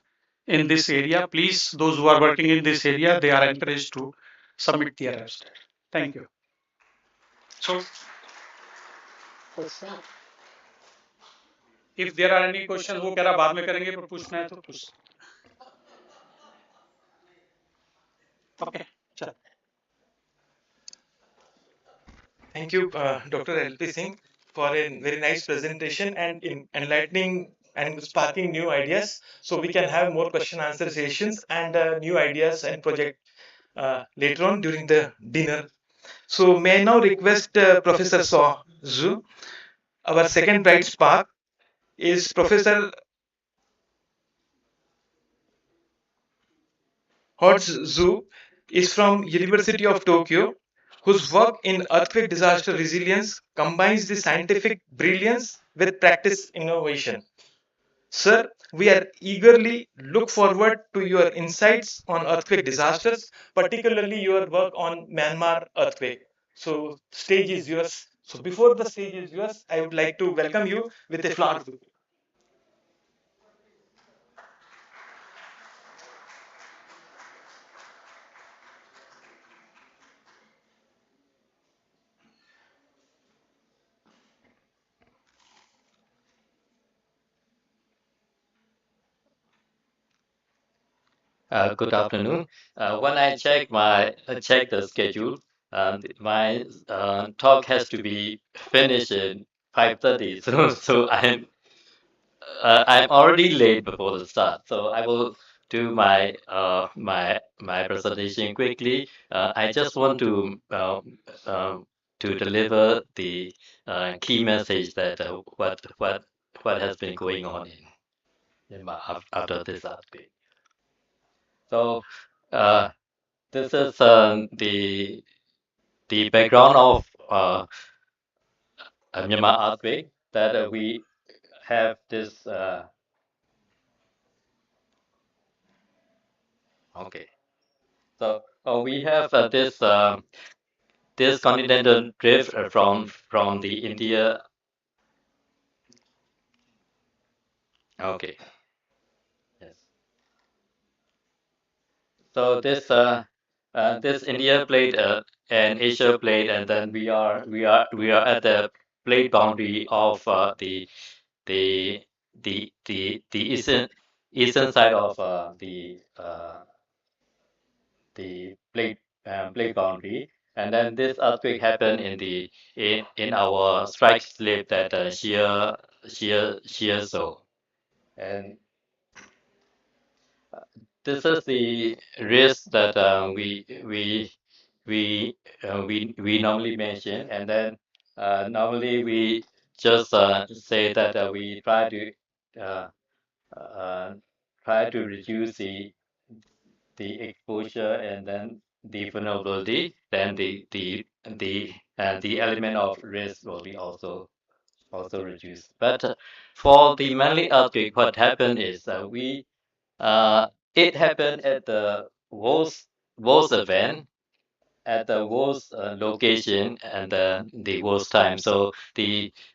in this area. Please, those who are working in this area, they are encouraged to submit their abstract. Thank you. So if there are any questions, वो कह रहा बाद में करेंगे, पर पूछना है तो पूछ. Okay. चल. Thank you, Dr. LP Singh, for a very nice presentation and in enlightening and sparking new ideas. So we can have more question answer sessions and new ideas and project later on during the dinner. So may I now request Professor Saw Zhu, our second bright spark is Professor Zhu is from University of Tokyo, whose work in earthquake disaster resilience combines the scientific brilliance with practice innovation. Sir, we are eagerly look forward to your insights on earthquake disasters, particularly your work on Myanmar earthquake. So, stage is yours. So, before the stage is yours, I would like to welcome you with a flower. Good afternoon. When I check the schedule, my talk has to be finished at 5:30. So I'm already late before the start. So I will do my presentation quickly. I just want to deliver the key message that what has been going on after this earthquake. So. Uh, This is the background of Myanmar earthquake that we have this. Okay, so we have this continental drift from the India. Okay, yes. So this India plate and Asia plate, and then we are at the plate boundary of the the eastern side of the plate boundary, and then this earthquake happened in our strike slip that shear zone, and this is the risk that we normally mention, and then normally we just say that we uh, uh, try to reduce the exposure and then the vulnerability, then the element of risk will be also reduced. But for the Manly earthquake, what happened is it happened at the worst event at the worst location and the worst time. So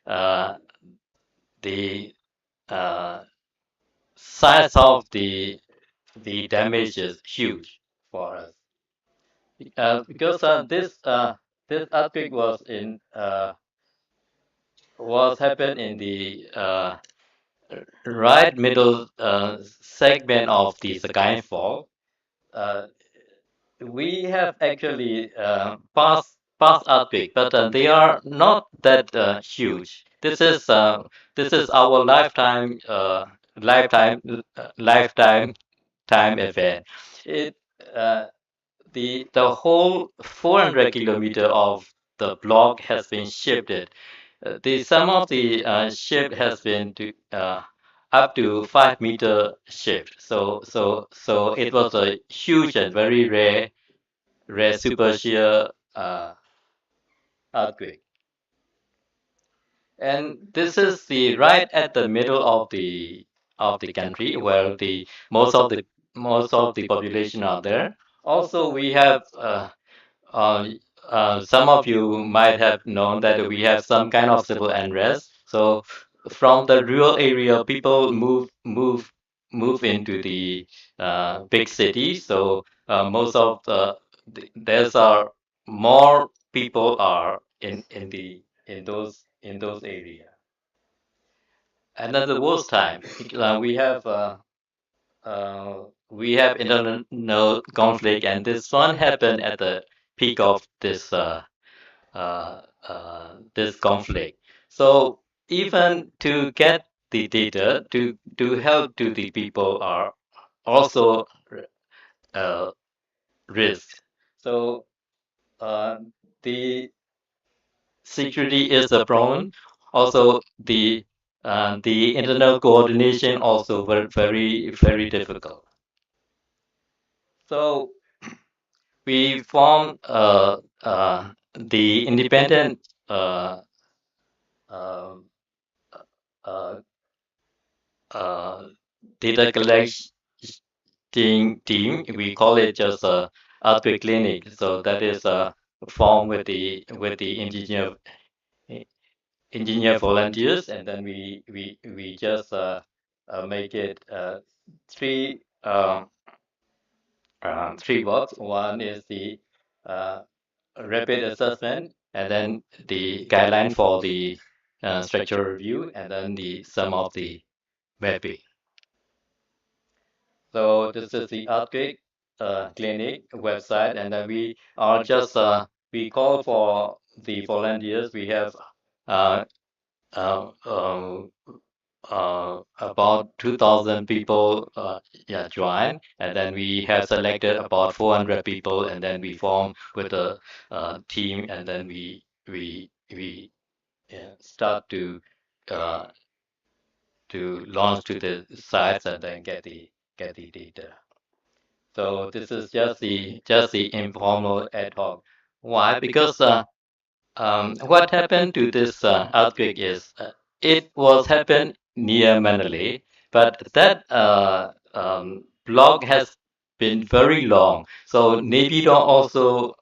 uh, the uh, size of the damage is huge for us. Because this earthquake was happened in the right middle segment of the Sagaing Fault. Uh, we have actually past earthquake, but they are not that huge. This is our lifetime time event. It the whole 400 kilometer of the block has been shifted. The some of the shift has been to up to 5 meter shift. So it was a huge and very rare super shear earthquake. And this is the right at the middle of the country where the most of the most of the population are there. Also, we have uh, some of you might have known that we have some kind of civil unrest. So from the rural area, people move into the big cities. So most of there's are more people are in those areas. And at the worst time, we have internal conflict, and this one happened at the peak of this conflict. So even to get the data to help to the people are also uh, risks. So uh, the security is a problem. Also, the internal coordination also very difficult. So we formed the independent uh, uh, uh, uh, data collecting team. We call it just a earthquake clinic. So that is formed with the engineer volunteers, and then we just make it three three works. One is the uh, rapid assessment, and then the guideline for the structural review, and then the sum of the mapping. So this is the earthquake clinic website, and then we are just we call for the volunteers. We have uh, uh, um, about 2,000 people yeah, join, and then we have selected about 400 people, and then we form with a team, and then we start uh, to launch to the sites and then get the data. So this is just the informal ad hoc. Why? Because what happened to this earthquake is it was happened near Manali, but that block has been very long. So Naypyidaw also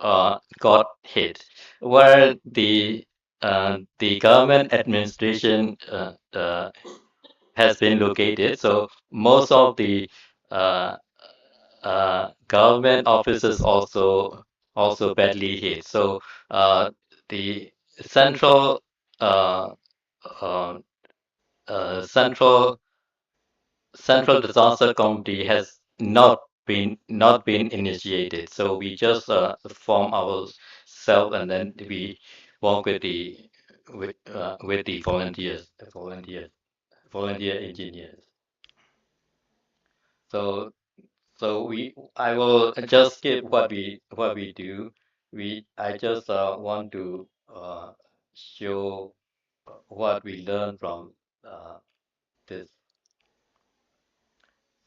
got hit, where the government administration has been located. So most of the uh, government offices also badly hit. So the central uh, uh, central disaster committee has not been initiated. So we just form ourselves, and then we work with the volunteer engineers. So So I will just skip what we do. I just want to show what we learn from this.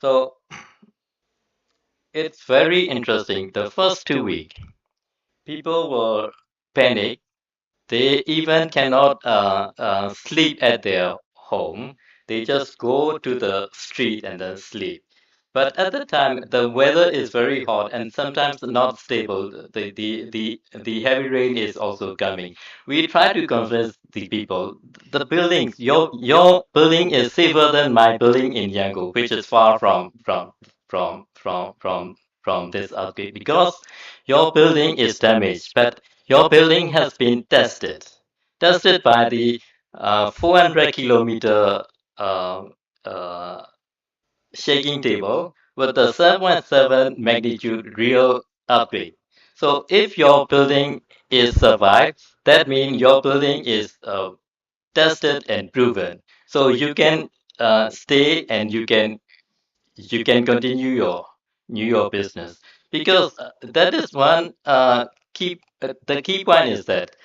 So it's very interesting. The first 2 weeks, people were panicked. They even cannot sleep at their home. They just go to the street and then sleep. But at the time, the weather is very hot and sometimes not stable. The heavy rain is also coming. We try to convince the people, the buildings, your building is safer than my building in Yangon, which is far from from this earthquake because your building is damaged, but Your building has been tested by the 400 kilometer uh, uh, shaking table with the 7.7 magnitude real earthquake. So if your building is survived, that means your building is tested and proven. So you can stay and you can continue your business because that is one key. The key point is that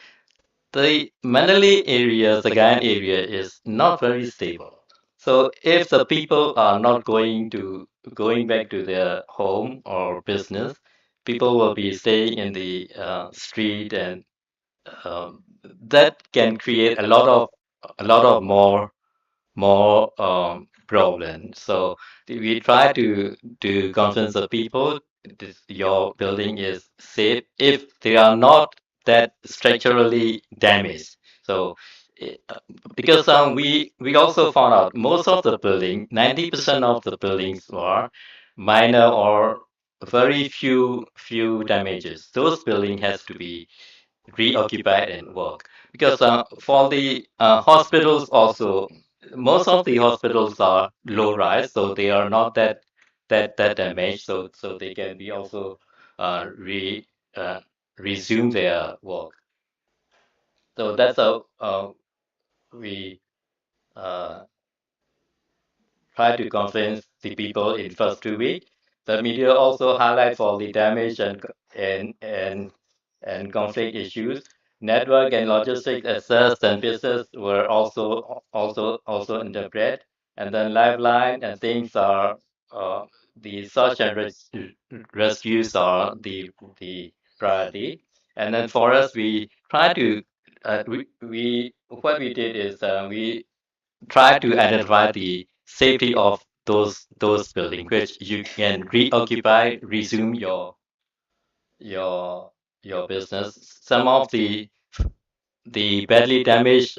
the Manali area, Sagayan area, is not very stable. So if the people are not going back to their home or business, people will be staying in the street, and that can create a lot of more problems. So we try to convince the people your building is safe if they are not that structurally damaged. So because we also found out most of the building, 90% of the buildings are minor or very few damages. Those building has to be reoccupied and work because for the hospitals also, most of the hospitals are low rise, so they are not that damaged, so they can be also re uh, resume their work. So that's how we uh, try to convince the people in first 2 weeks. The media also highlight for the damage and conflict issues. Network and logistics access and business were also interpreted. And then lifeline and things are uh, the search and rescues are the priority. And then for us, we try to we what we did is we try to identify the safety of those buildings, which you can reoccupy, resume your your business. Some of the badly damaged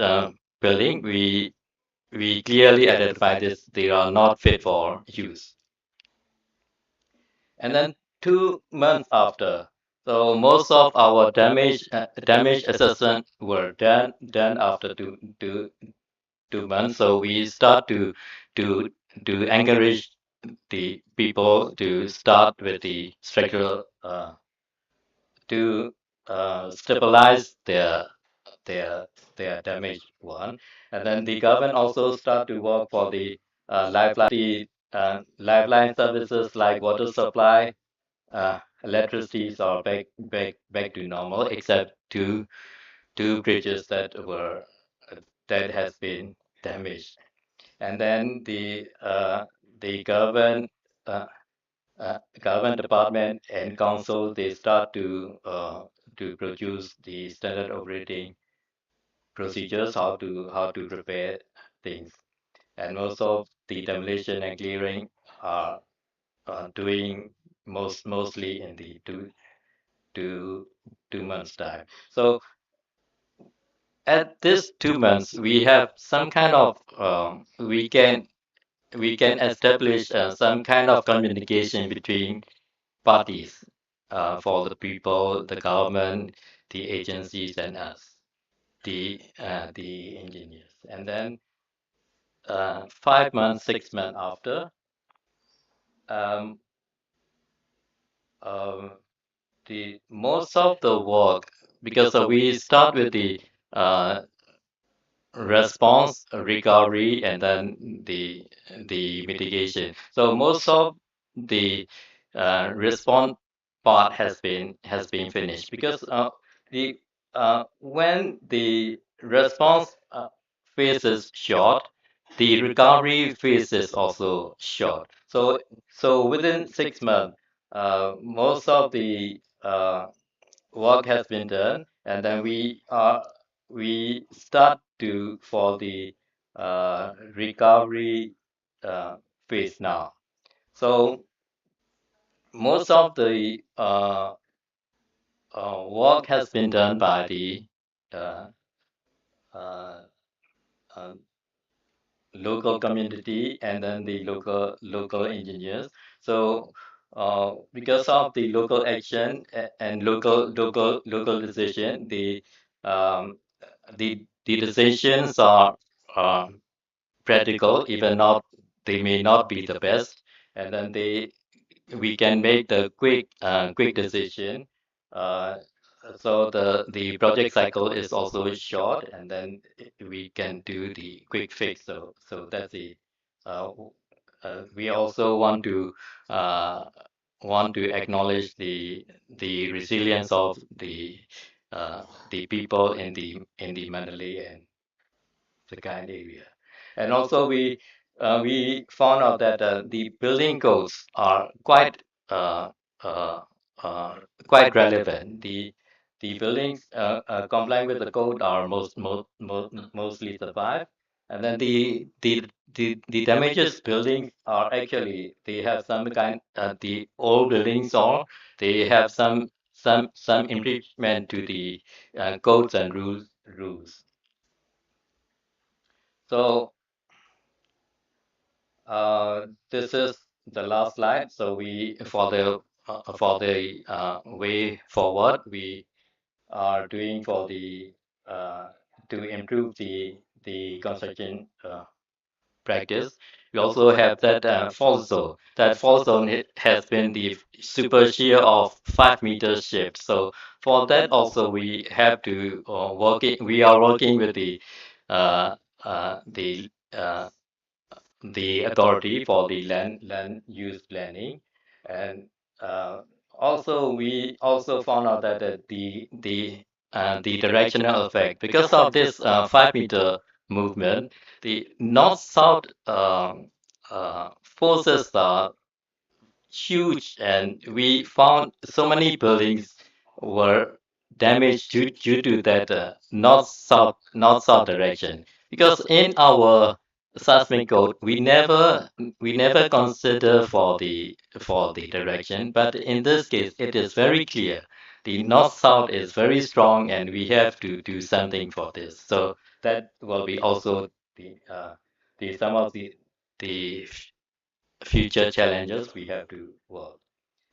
building, we clearly identify this; they are not fit for use. And then 2 months after, so most of our damage assessment were done after two months. So we start to to encourage the people to start with the structural to stabilize their their damaged one, and then the government also start to work for the lifeline services like water supply, electricities are back to normal, except two bridges that has been damaged. And then the uh, government department and council, they start to produce the standard operating procedures, how to prepare things. And most of the demolition and clearing are doing mostly in the two 2 months time. So at this 2 months, we have some kind of we can establish some kind of communication between parties, for the people, the government, the agencies, and us, the engineers. And then 5 months, 6 months after, um, um, the most of the work, because we start with the uh, response, recovery, and then the mitigation. So most of the response part has been finished because the when the response phase is short, the recovery phase is also short. So within 6 months, most of the work has been done, and then we start to for the recovery phase now. So most of the work has been done by the uh, uh, uh, local community and then the local engineers. So because of the local action and local decision, um, the decisions are practical, even not they may not be the best, and then we can make the quick decision. Uh, so the project cycle is also short, and then we can do the quick fix. So that's the w- we also uh, want to acknowledge the resilience of uh, the people in the Mandalay and the kind area. And also we found out that the building codes are uh, uh, uh, quite relevant. The buildings complying with the code are mostly survive, and then the damages buildings are actually they have some kind the old buildings or they have some improvement to the codes and rules. So this is the last slide. So we for the way forward, we are doing for the to improve the construction practice. We also have that fall zone. That fall zone it has been the super shear of 5 meters shift. So for that also we have to we are working with uh, the the authority for the land use planning, and uh, also we also found out that the directional effect because of this 5 meter movement, the north south forces are huge, and we found so many buildings were damaged due to that north south direction. Because in our seismic code, we never consider for the direction, but in this case, it is very clear. The north south is very strong, and we have to do something for this. So that will be also the some of the future challenges we have to work.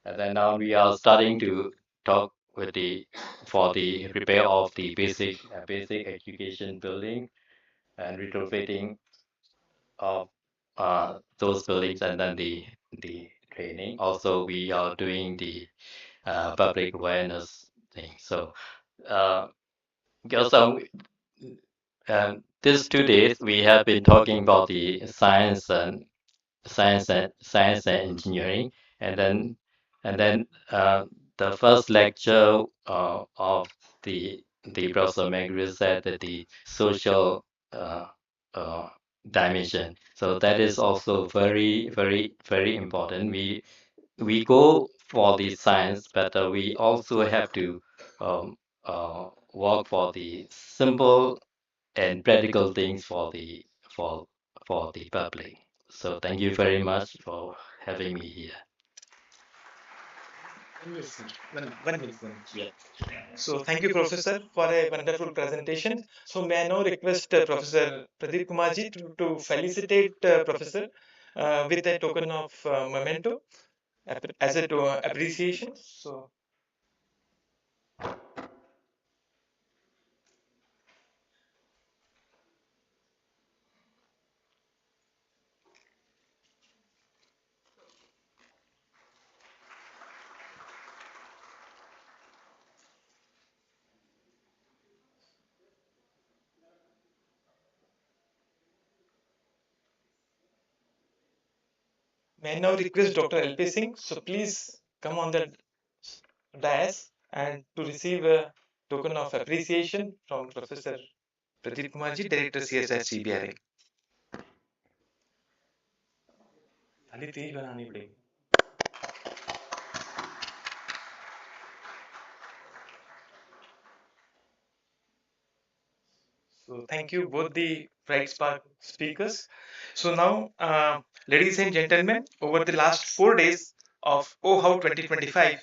And then now we are starting to talk with the for the repair of the basic education building and retrofitting of those buildings, and then the training. Also, we are doing the public awareness thing. So uh, because these 2 days we have been talking about the science and engineering, and then the first lecture of the Professor Megri said that the social uh, uh, dimension. So that is also very important. We go for the science, but we also have to um, work for the simple and practical things for for the public. So thank you very much for having me here. Wonderful. Yeah. So thank you, Professor, for a wonderful presentation. So may I now request Professor Pradeep Kumarji to felicitate Professor with a token of memento as a appreciation. So may I now request Dr. LP Singh. So please come on the dais and to receive a token of appreciation from Professor Pradeep Kumarji, Director CSIR-CBRI. ताली तेज बनानी पड़ेगी. So thank you both the Bright Spark speakers. So now, ladies and gentlemen, over the last 4 days of Ohow 2025,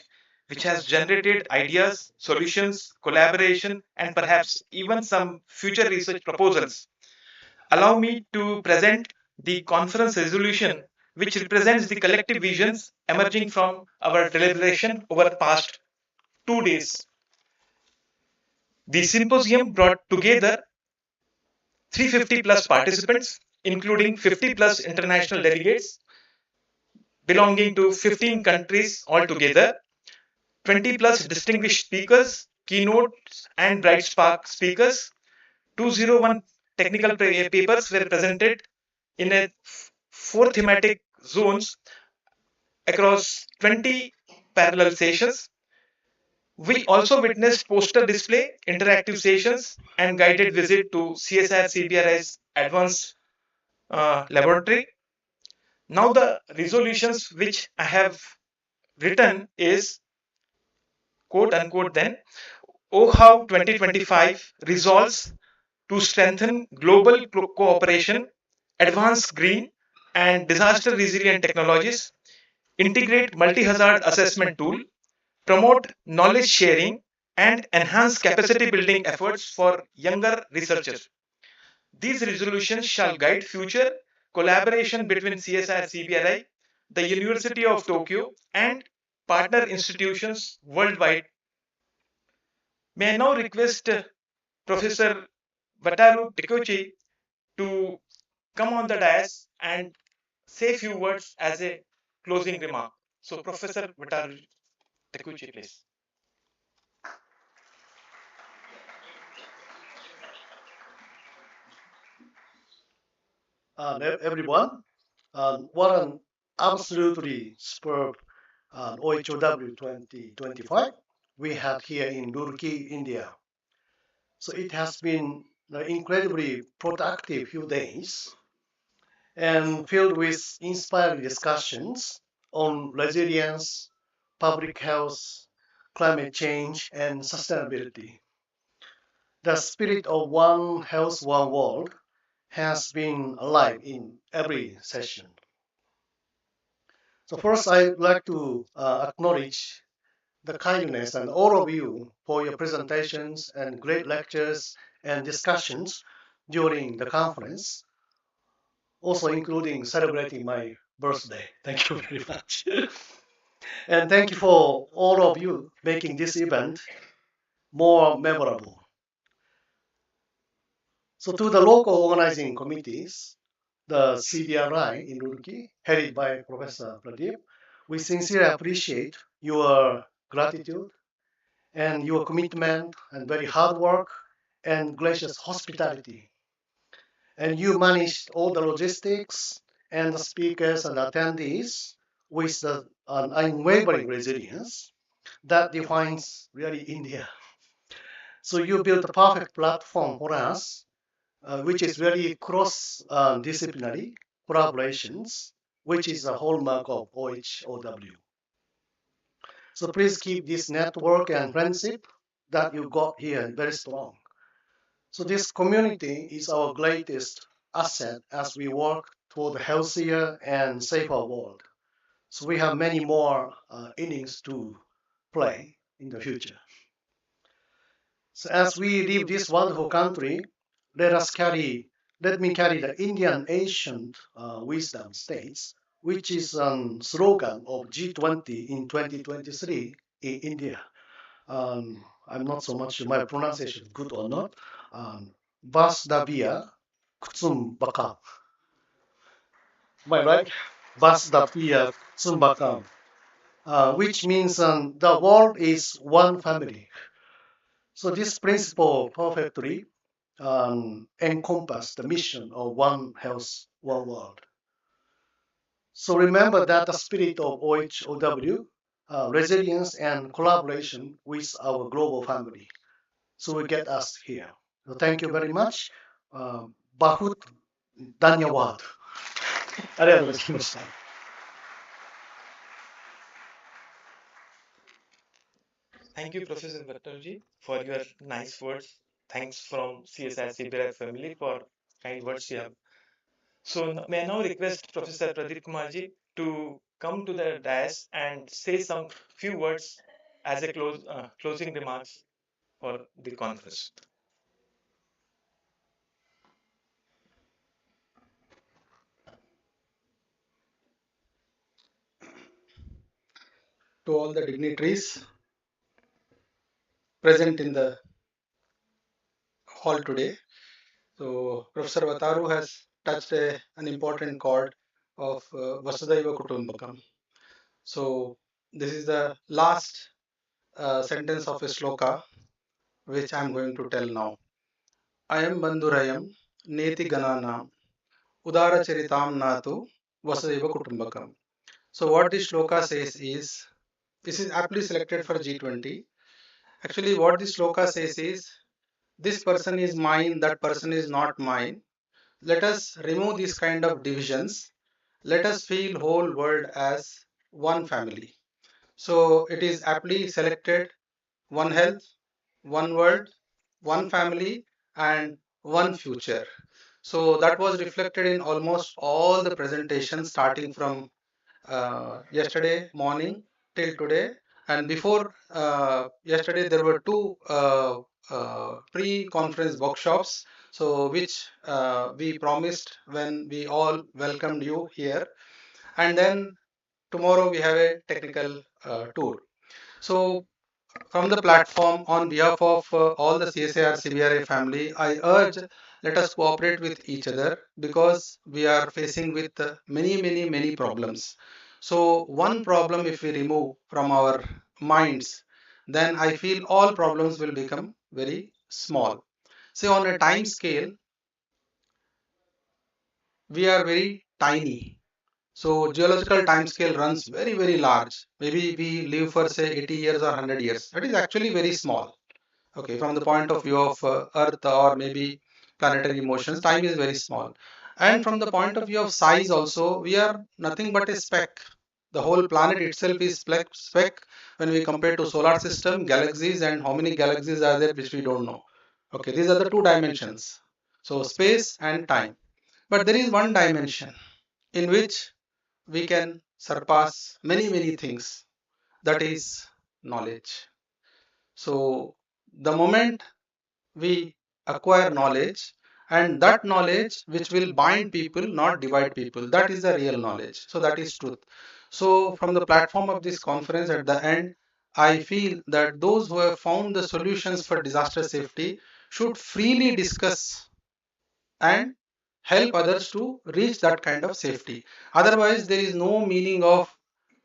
which has generated ideas, solutions, collaboration, and perhaps even some future research proposals, allow me to present the conference resolution which represents the collective visions emerging from our deliberation over the past 2 days. The symposium brought together 350 plus participants, including 50 plus international delegates belonging to 15 countries altogether, 20 plus distinguished speakers, keynotes, and bright spark speakers. 201 technical papers were presented in four thematic zones across 20 parallel sessions. We also witnessed poster display, interactive sessions, and guided visit to CSIR-CBRI's advanced laboratory. Now the resolutions which I have written is quote unquote then Ohow 2025 resolves to strengthen global cooperation, advance green and disaster resilient technologies, integrate multi-hazard assessment tool, promote knowledge sharing, and enhance capacity building efforts for younger researchers. These resolutions shall guide future collaboration between CSIR CBRI, the University of Tokyo, and partner institutions worldwide. May I now request Professor Wataru Tekuchi to come on the dais and say a few words as a closing remark. So, Professor Wataru Tekuchi, please. Everyone. What an absolutely superb OHOW 2025 we had here in Roorkee, India. So it has been an incredibly productive few days and filled with inspiring discussions on resilience, public health, climate change, and sustainability. The spirit of One Health, One World has been alive in every session. So first, I'd like to acknowledge the kindness and all of you for your presentations and great lectures and discussions during the conference, also including celebrating my birthday. Thank you very much. And thank you for all of you making this event more memorable. So to the local organizing committees, the CBRI in Roorkee, headed by Professor Pradeep, we sincerely appreciate your gratitude and your commitment and very hard work and gracious hospitality. And you managed all the logistics and the speakers and attendees with an unwavering resilience that defines really India. So you built a perfect platform for us, which is really cross-disciplinary collaborations, which is a hallmark of OHOW. So please keep this network and friendship that you got here very strong. So this community is our greatest asset as we work toward a healthier and safer world. So we have many more innings to play in the future. So as we leave this wonderful country, let me carry the Indian ancient wisdom states, which is a slogan of G20 in 2023 in India. I'm not so much sure my pronunciation is good or not. Vasdavia Kutsumbakam. Am I right? Vasdavia Kutsumbakam, which means the world is one family. So this principle perfectly encompass the mission of One Health, One World. So remember that the spirit of OHOW, resilience and collaboration with our global family. So we get us here. So thank you very much. Bahut Dhanyawad. ありがとうございました。Thank you, Professor Vattarji, for your nice words. Thanks from CSI CBRI family for kind words you have. So may I now request Professor Pradeep Kumarji to come to the dais and say some few words as a closing remarks for the conference. to all the dignitaries present in the hall today. So, Professor Vataru has touched an important chord of Vasudhaiva Kutumbakam. So, this is the last sentence of a sloka which I am going to tell now. Ayam Bandhurayam Neti Gananam Udara Charitam Natu Vasudhaiva Kutumbakam. So, what this shloka says is this is aptly selected for G20. Actually, what this shloka says is this person is mine, that person is not mine. Let us remove these kind of divisions. Let us feel whole world as one family. So it is aptly selected one health, one world, one family, and one future. So that was reflected in almost all the presentations starting from yesterday morning till today. And before yesterday, there were two pre-conference workshops, so which we promised when we all welcomed you here. And then tomorrow we have a technical tour. So from the platform, on behalf of all the CSIR-CBRI family, I urge let us cooperate with each other because we are facing with many problems. So one problem if we remove from our minds, then I feel all problems will become very small. So on a time scale, we are very tiny. So geological time scale runs very large. Maybe we live for say 80 years or 100 years. That is actually very small. Okay, from the point of view of Earth or maybe planetary motions, time is very small. And from the point of view of size also, we are nothing but a speck. The whole planet itself is speck when we compare to solar system, galaxies, and how many galaxies are there which we don't know. Okay, these are the two dimensions. So space and time. But there is one dimension in which we can surpass many things. That is knowledge. So the moment we acquire knowledge, and that knowledge which will bind people, not divide people, that is the real knowledge. So that is truth. So from the platform of this conference at the end, I feel that those who have found the solutions for disaster safety should freely discuss and help others to reach that kind of safety. Otherwise there is no meaning of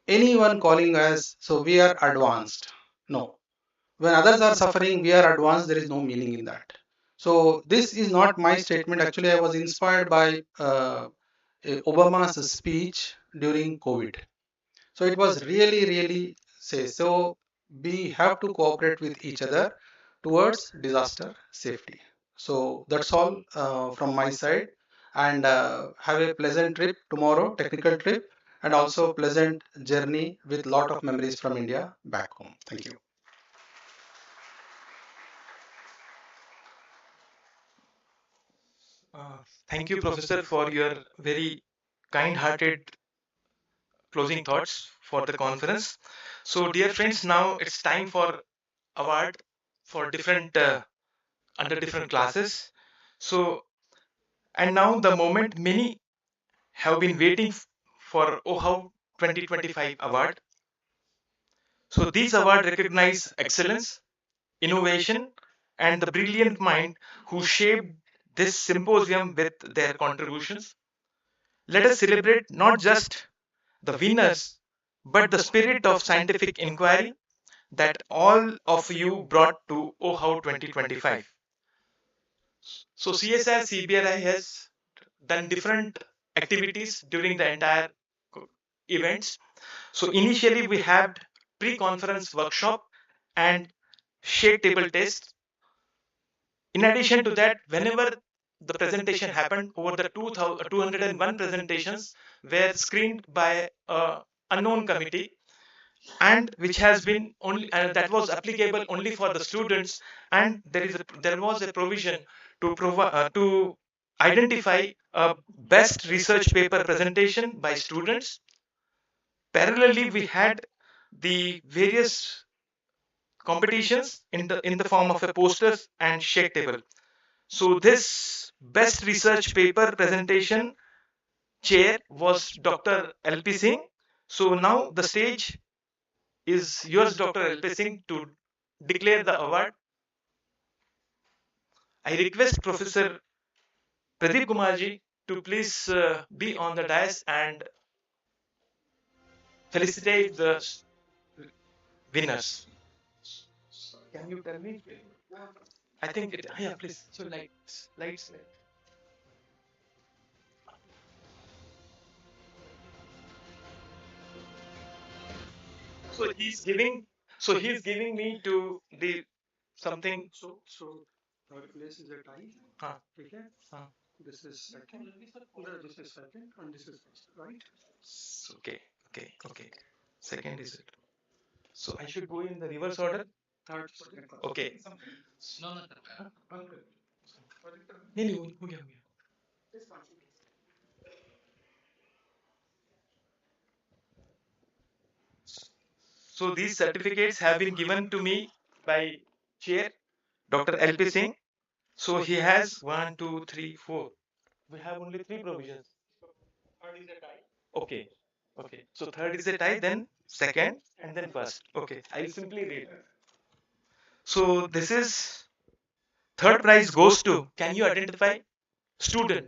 anyone calling us so we are advanced. No, when others are suffering we are advanced, there is no meaning in that. So this is not my statement. Actually I was inspired by Obama's speech during COVID. So it was really say so we have to cooperate with each other towards disaster safety. So that's all from my side, and have a pleasant trip tomorrow, technical trip, and also pleasant journey with lot of memories from India back home. Thank you. Thank you, Professor, for your very kind-hearted closing thoughts for the conference. So, dear friends, now it's time for award for different under different classes. So, and now the moment many have been waiting for Ohow 2025 award. So, these awards recognize excellence, innovation, and the brilliant mind who shaped this symposium with their contributions. Let us celebrate not just the winners, but the spirit of scientific inquiry that all of you brought to OHOW 2025. So CSR CBRI has done different activities during the entire events. So initially we had pre-conference workshop and shake table test. In addition to that, whenever the presentation happened, over the 201 presentations were screened by a unknown committee, and which has been only that was applicable only for the students, and there was a provision to provide to identify a best research paper presentation by students. Parallelly we had the various competitions in the form of a posters and shake table. So this best research paper presentation chair was Dr. LP Singh. So now the stage is yours, Dr. LP Singh, to declare the award. I request Professor Pradeep Kumarji to please be on the dais and felicitate the winners. Can you tell me? I think it. Yeah, please. So lights. So he's giving. So he's giving me to the something. So third place is a tie. Huh, Okay. huh. This is second. This is second, and this is first, right? Okay, okay. Second is it. So I should go in the reverse order. Third, second, first. Okay. No, no, नहीं नहीं हो गया. So these certificates have been given to me by Chair Dr. LP Singh. So he has one, two, three, four. We have only three provisions. Okay. Okay. So third is a tie, then second, and then first. Okay. I'll simply read. So this is third prize goes to. Can you identify? Student.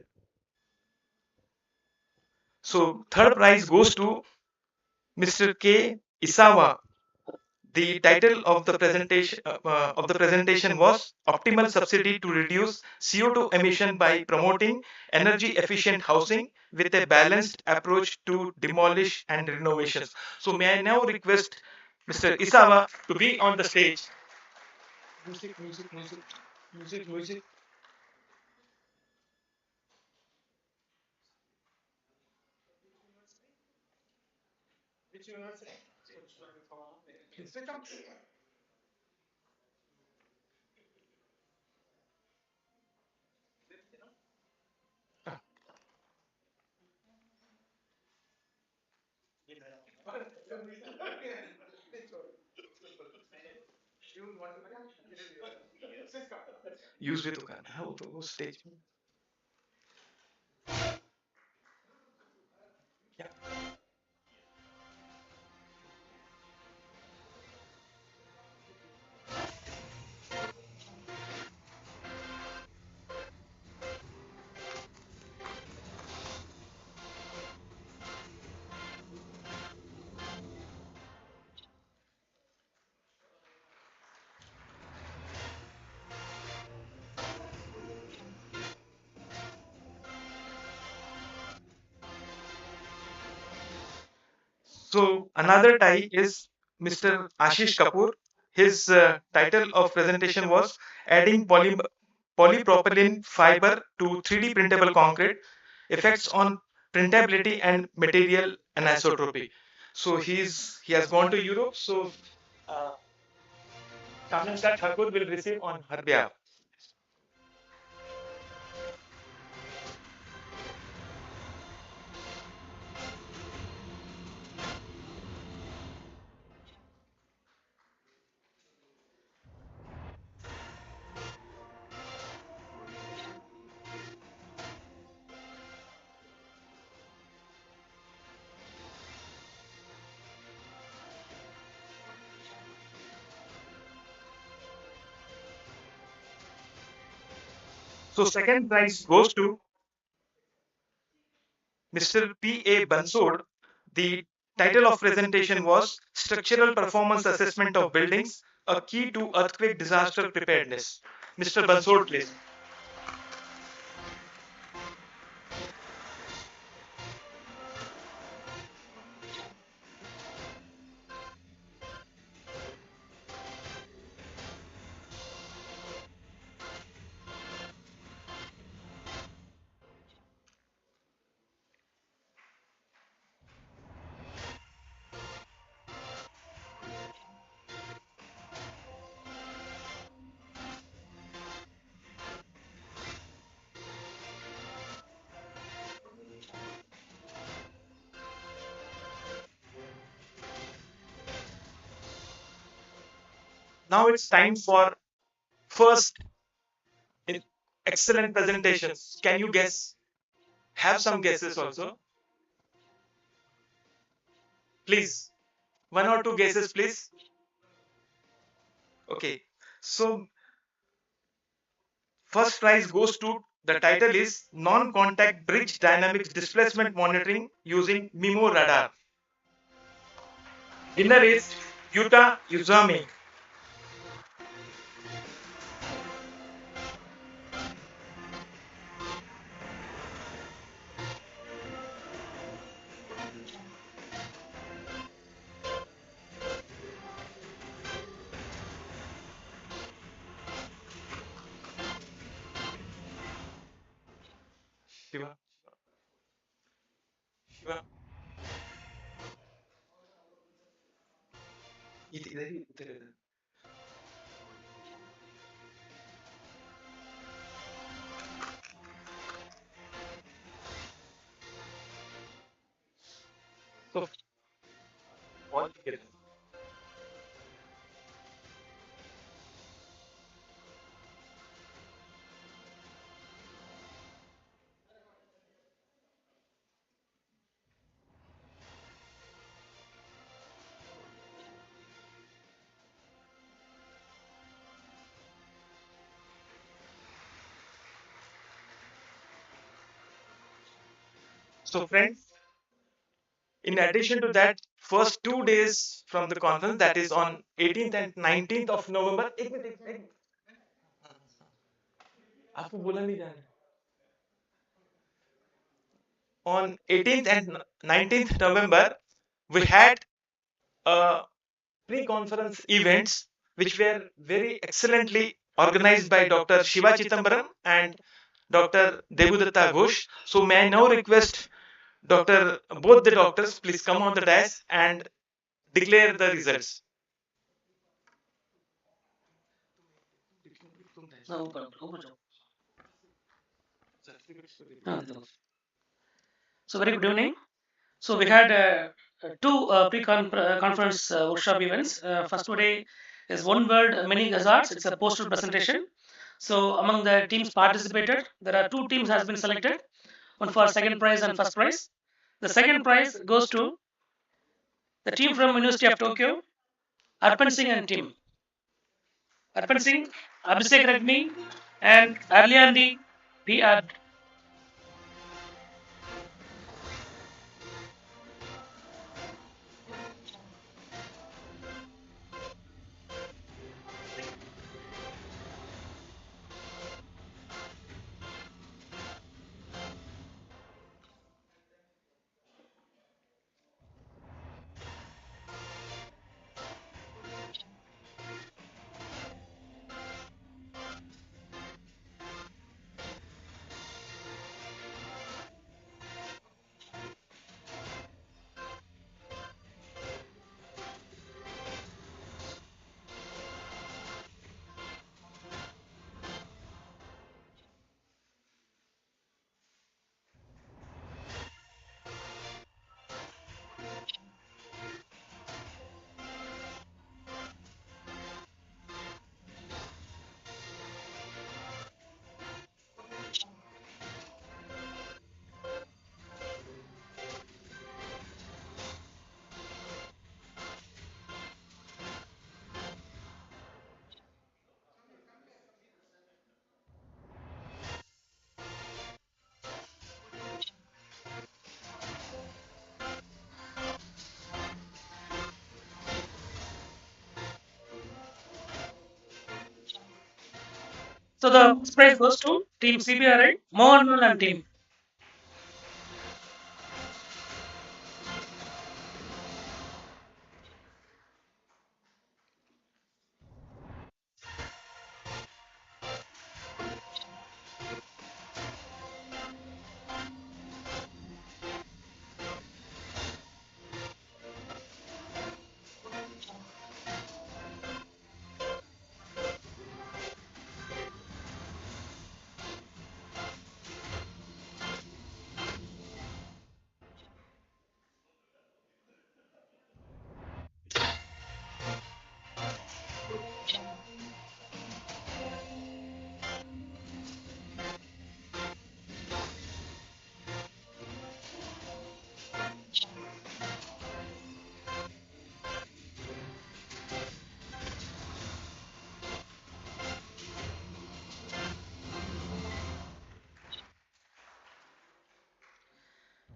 So third prize goes to Mr. K. Isawa. The title of the presentation was Optimal Subsidy to Reduce CO2 Emission by Promoting Energy Efficient Housing with a Balanced Approach to Demolish and Renovations. So may I now request Mr. Isawa to be on the stage. Music. Use भी तो करना है वो तो वो stage में. So another tie is Mr. Ashish Kapoor. His title of presentation was Adding Polypropylene Fiber to 3D Printable Concrete, Effects on Printability and Material Anisotropy. So he has gone to Europe. So uh, Kamyanka Thakur will receive on her behalf. So second prize goes to Mr. P.A. Bansod. The title of presentation was Structural Performance Assessment of Buildings, a Key to Earthquake Disaster Preparedness. Mr. Bansod, please. Now it's time for first in excellent presentations. Can you guess? Have some guesses also, please. One or two guesses, please. Okay. So first prize goes to, the title is Non-Contact Bridge Dynamics Displacement Monitoring using MIMO radar. Winner is Yuta Uzami. Shiva. Shiva. इधर ही उधर इधर. So all together. So friends, in addition to that, first 2 days from the conference, that is on 18th and 19th of November. एक minute, एक minute. आपको बोला नहीं जाना. On 18th and 19th November, we had a pre-conference events which were very excellently organized by Dr. Shiva Chittambaram and Dr. Debudatta Ghosh. So may I now request both the doctors, please come on the dais and declare the results. So very good evening. So we had two pre-conference workshop events. First today is One World Many Hazards. It's a poster presentation. So among the teams participated, there are two teams has been selected, one for second prize and first prize. The second prize goes to the team from University of Tokyo, Arpan Singh and team. Arpan Singh, Abhishek Ragmi, and Arliandi PR. So the first prize goes to Team CBRI, Mohan and team.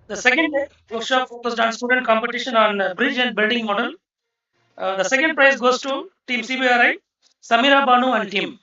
The second day, workshop focused on student competition on bridge and building model. The second prize goes to Team CBRI, Samira Banu and team.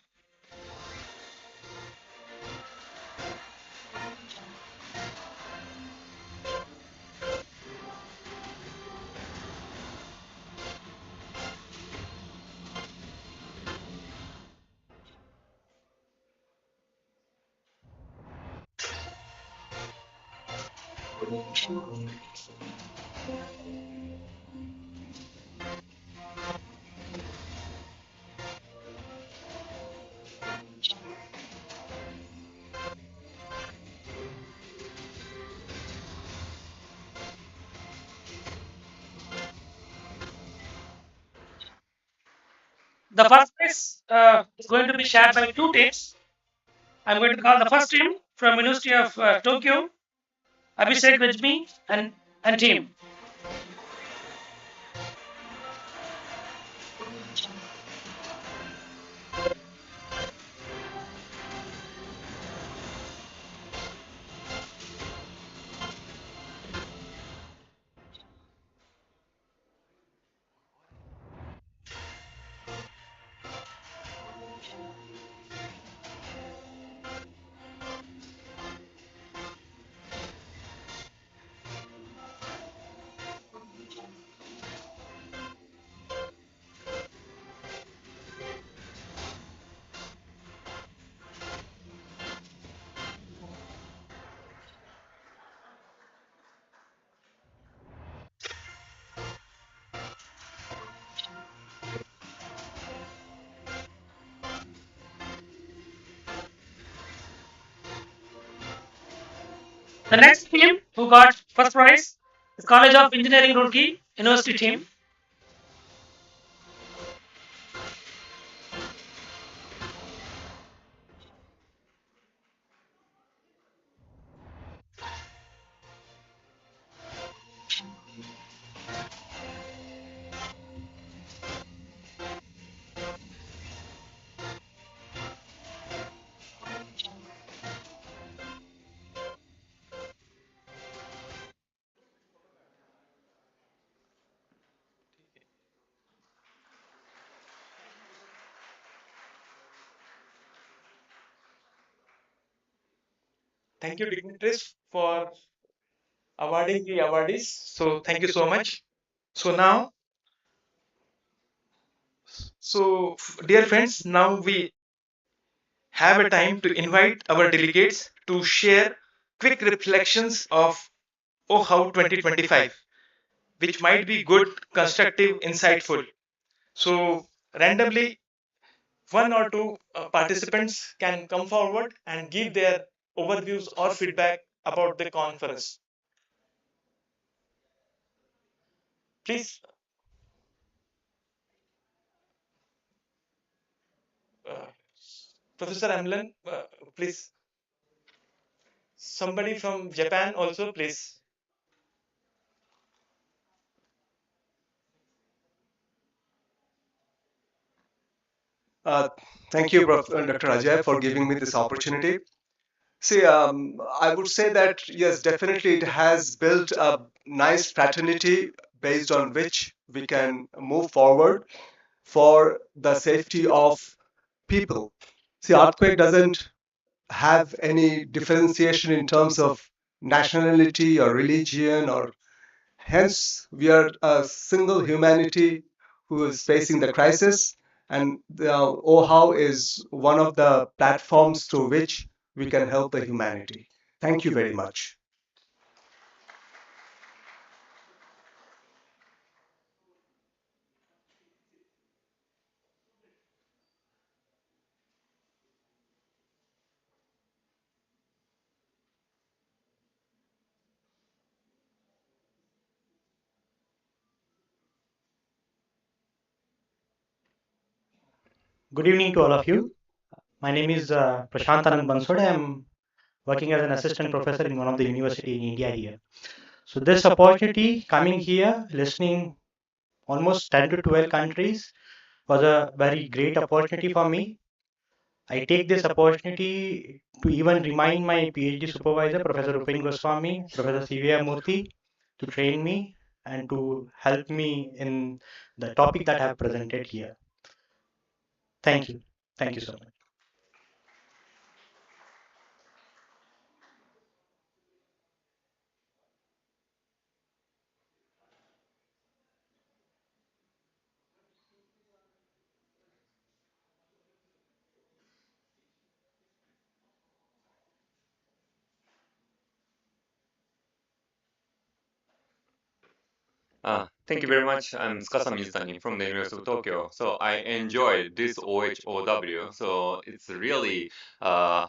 The first prize is going to be shared by two teams. I'm going to call the first team from University of Tokyo, Abhishek Rajmi and team. The next team who got first prize is College of Engineering Roorkee University team. Thank you, dignitaries, for awarding the awardees. So thank you so much. So now, dear friends, now we have a time to invite our delegates to share quick reflections of Ohow 2025, which might be good, constructive, insightful. So randomly, one or two participants can come forward and give their overviews or feedback about the conference. Please, uh, Professor Amlan, please. Somebody from Japan also, please. Uh, Thank you, Dr. Ajay, for giving me this opportunity. See, I would say that yes, definitely it has built a nice fraternity based on which we can move forward for the safety of people. See, earthquake doesn't have any differentiation in terms of nationality or religion, or hence we are a single humanity who is facing the crisis, and the OHOW is one of the platforms through which we can help the humanity. Thank you very much. Good evening to all of you. My name is Prashant Anand Bansode. I am working as an assistant professor in one of the university in India here. So this opportunity coming here, listening almost 10 to 12 countries was a very great opportunity for me. I take this opportunity to even remind my PhD supervisor, Professor Upin Goswami, Professor CVR Murthy, to train me and to help me in the topic that I have presented here. Thank you. Thank you so much. Thank you very much. I'm Tsukasa Mizutani from the University of Tokyo. So I enjoyed this OHOW. So it's really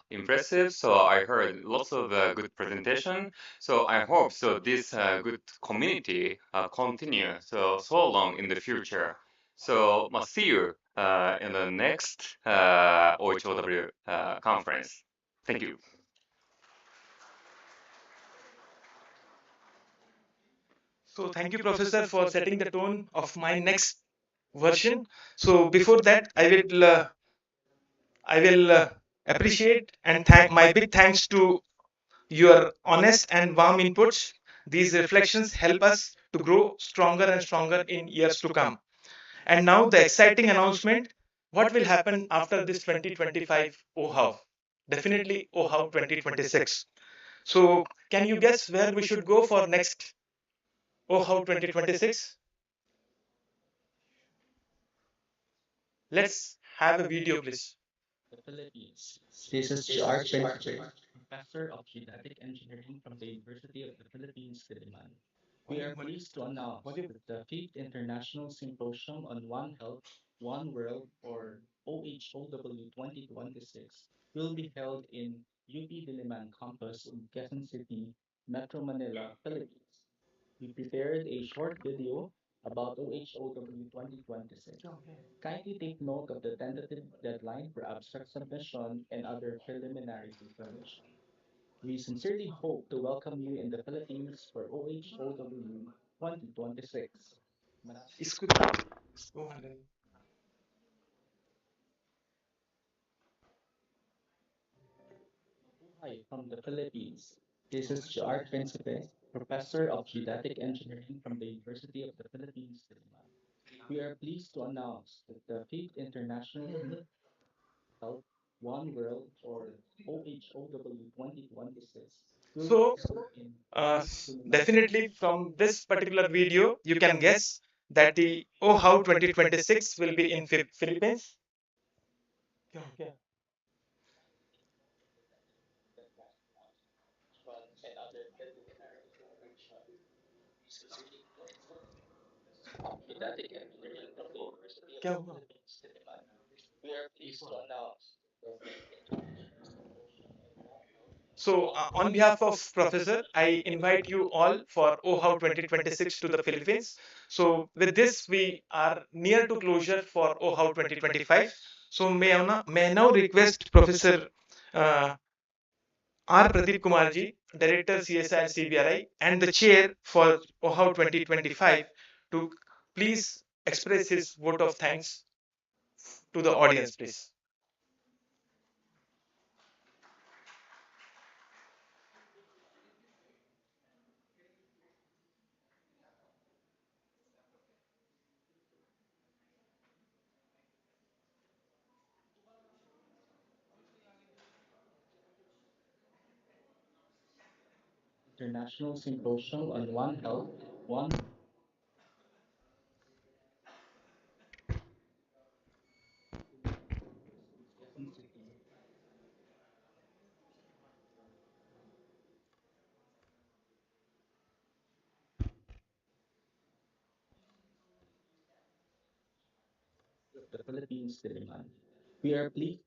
impressive. So I heard lots of good presentation. So I hope so this good community continue so long in the future. So see you in the next OHOW conference. Thank you. So thank you, Professor, for setting the tone of my next version. So before that, I will appreciate and thank my big thanks to your honest and warm inputs. These reflections help us to grow stronger and stronger in years to come. And now the exciting announcement: what will happen after this 2025 Ohow? Definitely Ohow 2026. So can you guess where we should go for next Ohow 2026? Let's have a video, please. The Philippines. This is GR Principe, Professor of Genetic Engineering from the University of the Philippines, Diliman. We are pleased to announce that the fifth International Symposium on One Health, One World, or OHOW 2026 will be held in UP Diliman campus in Quezon City, Metro Manila, Philippines. We prepared a short video about OHOW 2026. Kindly take note of the tentative deadline for abstract submission and other preliminary information. We sincerely hope to welcome you in the Philippines for OHOW 2026. इसको इसको Hi from the Philippines. This is Jar Principe, Professor of Genetic Engineering from the University of the Philippines, Diliman. We are pleased to announce that the fifth International Health One World or OHOW 2026 will be So, held in uh, UP Diliman definitely from this particular video, you can guess that the OHOW 2026 will be in Philippines. क्या हो गया? Genetic Engineering from the University of क्या the हुआ? Philippines, Diliman. We are pleased to announce the So, on behalf of Professor, I invite you all for OHOW 2026 to the Philippines. So, with this, we are near to closure for OHOW 2025. So, may I now request Professor uh, R. Pradeep Kumarji, Director CSIR-CBRI, and the Chair for OHOW 2025 to please express his vote of thanks to the audience, please. International Symposium on One Health, One of the Philippines, Diliman. We are pleased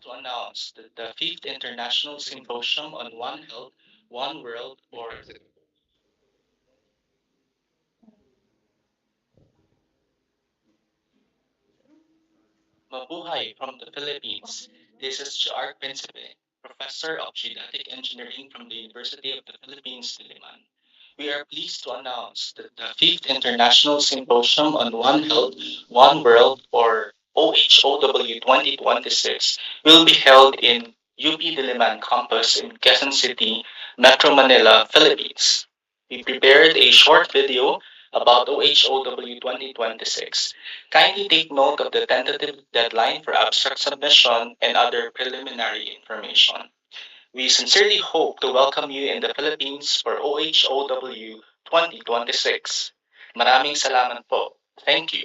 to announce that the fifth International Symposium on One Health, One World, or Mabuhay from the Philippines. This is Jar Principe, Professor of Genetic Engineering from the University of the Philippines, Diliman. We are pleased to announce that the fifth International Symposium on One Health, One World, or OHOW 2026 will be held in UP Diliman campus in Quezon City, Metro Manila, Philippines. We prepared a short video about OHOW 2026. Kindly take note of the tentative deadline for abstract submission and other preliminary information. We sincerely hope to welcome you in the Philippines for OHOW 2026. Maraming salamat po. Thank you.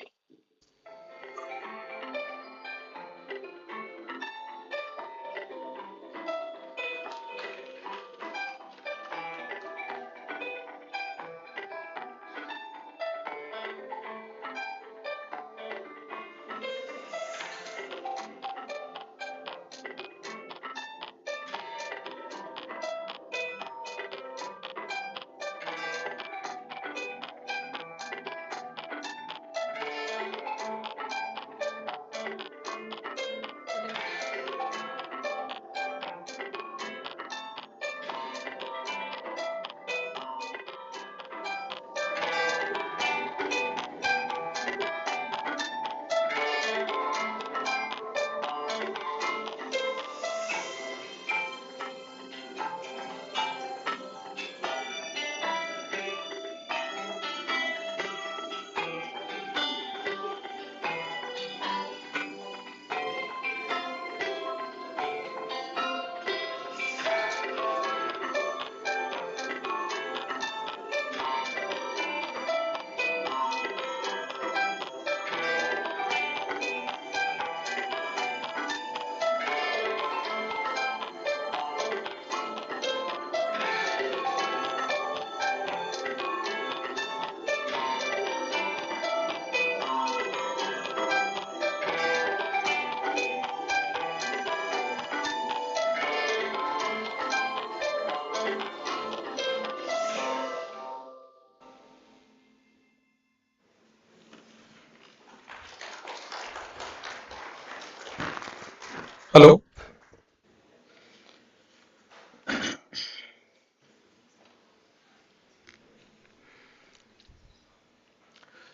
Hello.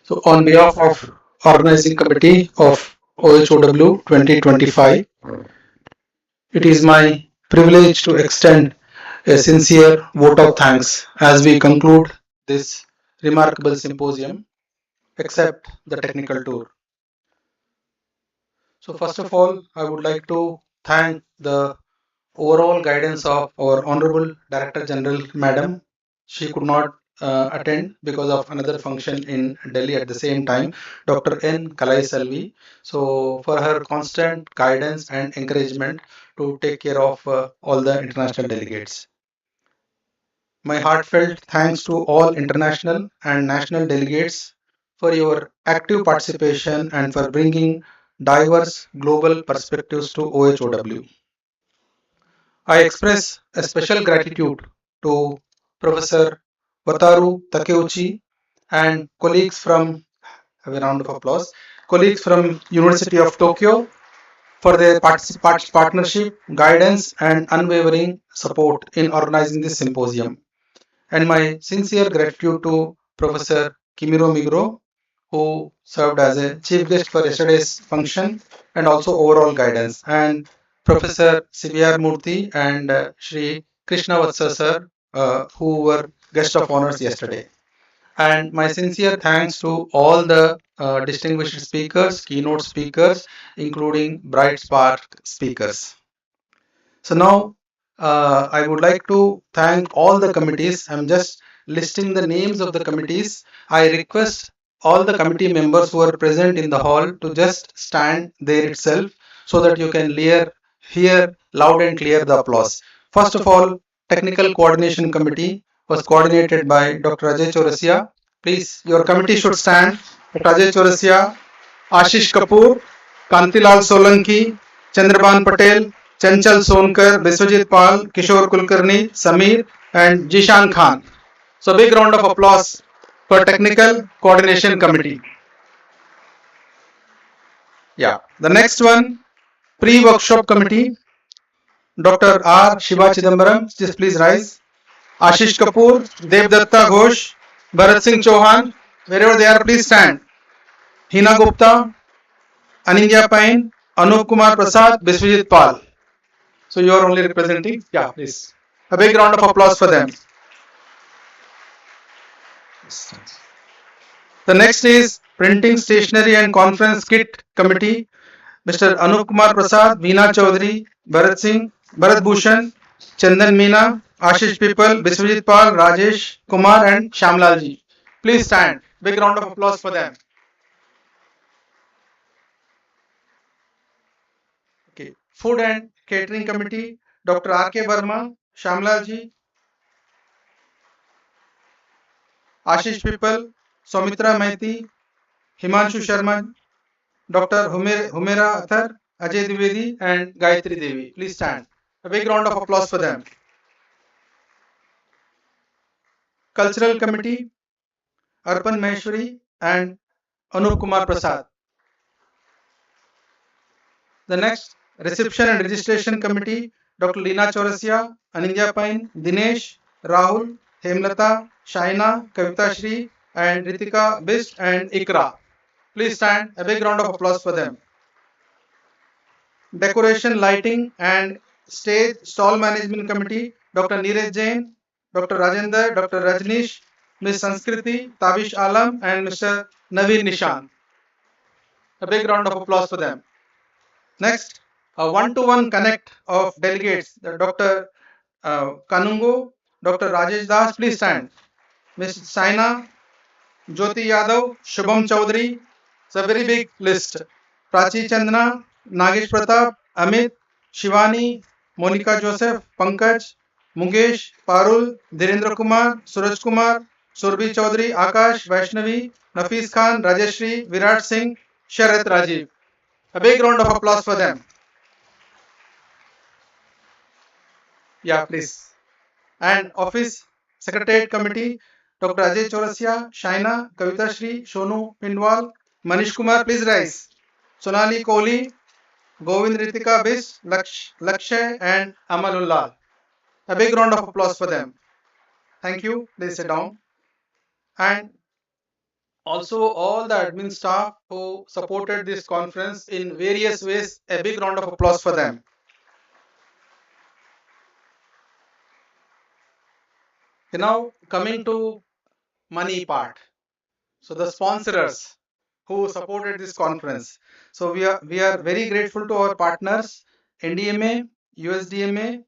So, on behalf of organizing committee of OHOW 2025, it is my privilege to extend a sincere vote of thanks as we conclude this remarkable symposium, except the technical tour. So, first of all, I would like to thank the overall guidance of our Honorable Director General Madam. She could not attend because of another function in Delhi at the same time, Dr. N. Kalai Salvi. So, for her constant guidance and encouragement to take care of all the international delegates. My heartfelt thanks to all international and national delegates for your active participation and for bringing diverse global perspectives to OHOW. I express a special gratitude to Professor Wataru Takeuchi and colleagues from, have a round of applause, colleagues from University of Tokyo for their partnership, guidance and unwavering support in organizing this symposium. And my sincere gratitude to Professor Kimiro Migro, who served as a chief guest for yesterday's function and also overall guidance, and Professor CBR Murthy and Shri Krishna Vatsa sir, who were guest of honors yesterday. And my sincere thanks to all the distinguished speakers, keynote speakers, including Bright Spark speakers. So now I would like to thank all the committees. I'm just listing the names of the committees. I request all the committee members who are present in the hall to just stand there itself so that you can hear loud and clear the applause. First of all, Technical Coordination Committee was coordinated by Dr. Ajay Chaurasia. Please, your committee should stand. Dr. Ajay Chaurasia, Ashish Kapoor, Kantilal Solanki, Chandraban Patel, Chanchal Sonkar, Biswajit Pal, Kishore Kulkarni, Samir, and Jishan Khan. So, big round of applause for Technical Coordination Committee. Yeah. The next one, Pre-Workshop Committee, Dr. R. Shiva Chidambaram, just please rise. Ashish Kapoor, Devdatta Ghosh, Bharat Singh Chauhan, wherever they are, please stand. Hina Gupta, Anindya Pain, Anup Kumar Prasad, Biswajit Pal. So you are only representing? Yeah, please. A big round of applause for them. The next is Printing Stationery and Conference Kit Committee, Mr. Anup Kumar Prasad, Veena Chaudhary, Bharat Singh, Bharat Bhushan, Chandan Meena, Ashish People, Biswajit Pal, Rajesh Kumar, and Shamlal ji. Please stand. Big round of applause for them. Okay. Food and Catering Committee, Dr. R.K. Verma, Shamlal ji, Ashish People, Soumitra Maiti, Himanshu Sharma, Dr. Humera Athar, Ajay Dwivedi, and Gayatri Devi. Please stand. A big round of applause for them. Cultural Committee, Arpan Maheshwari and Anup Kumar Prasad. The next, Reception and Registration Committee, Dr. Leena Chaurasia, Anindya Pain, Dinesh, Rahul, Hemlata, Shaina, Kavita Shri, and Ritika Bist and Ikra. Please stand. A big round of applause for them. Decoration, Lighting and Stage Stall Management Committee, Dr. Neeraj Jain, Dr. Rajender, Dr. Rajnish, Ms. Sanskriti, Tavish Alam, and Mr. Naveen Nishan. A big round of applause for them. Next, a one-to-one connect of delegates, Dr. Kanungo, Dr. Rajesh Das, please stand. Ms. Saina, Jyoti Yadav, Shubham Chaudhary, it's a very big list. Prachi Chandana, Nagesh Pratap, Amit, Shivani, Monica Joseph, Pankaj, Mukesh, Parul, Dhirendra Kumar, Suraj Kumar, Surbhi Chaudhary, Akash, Vaishnavi, Nafis Khan, Rajeshri, Virat Singh, Sharat Rajiv. A big round of applause for them. Yeah, please. And Office Secretariat Committee, Dr. Ajay Chaurasia, Shaina, Kavita Shri, Shonu Pindwal, Manish Kumar, please rise. Sonali Kohli, Govind Ritika Bis, Lakshay, and Amalullah. A big round of applause for them. Thank you. Please sit down. And also all the admin staff who supported this conference in various ways. A big round of applause for them. Now coming to money part. So the sponsors who supported this conference. So we are very grateful to our partners NDMA, USDMA,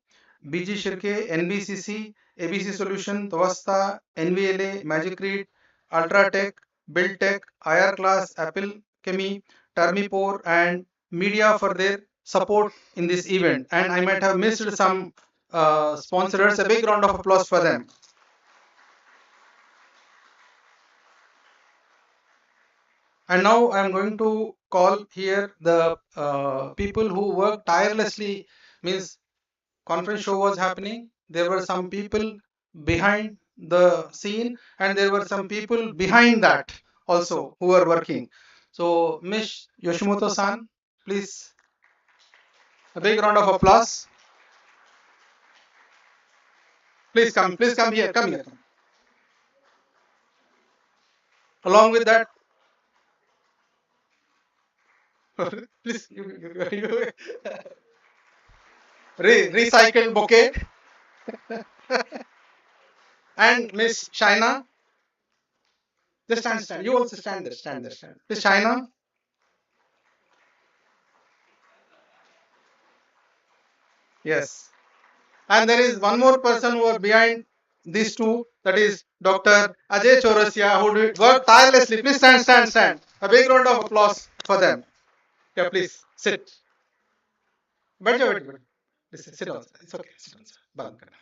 BG Shirke, NBCC, ABC Solution, Tawasta, NVLA, Magic Read, Ultratech, Buildtech, IR Class, Apple Chemi, Termipore, and media for their support in this event. And I might have missed some sponsors. A big round of applause for them. And now I am going to call here the people who work tirelessly. Means conference show was happening. There were some people behind the scene, and there were some people behind that also who were working. So Miss Yoshimoto-san, please a big round of applause. Please come here, come here. Along with that, please recycled bouquet and Miss Shaina. Just stand. You also stand. Miss Shaina. Yes. And there is one more person who are behind these two, that is Dr. Ajay Chaurasia, who did work tirelessly. Please stand. A big round of applause for them. Yeah, please sit. बैठ. Please sit down. It's okay. Sit down. बंद करना.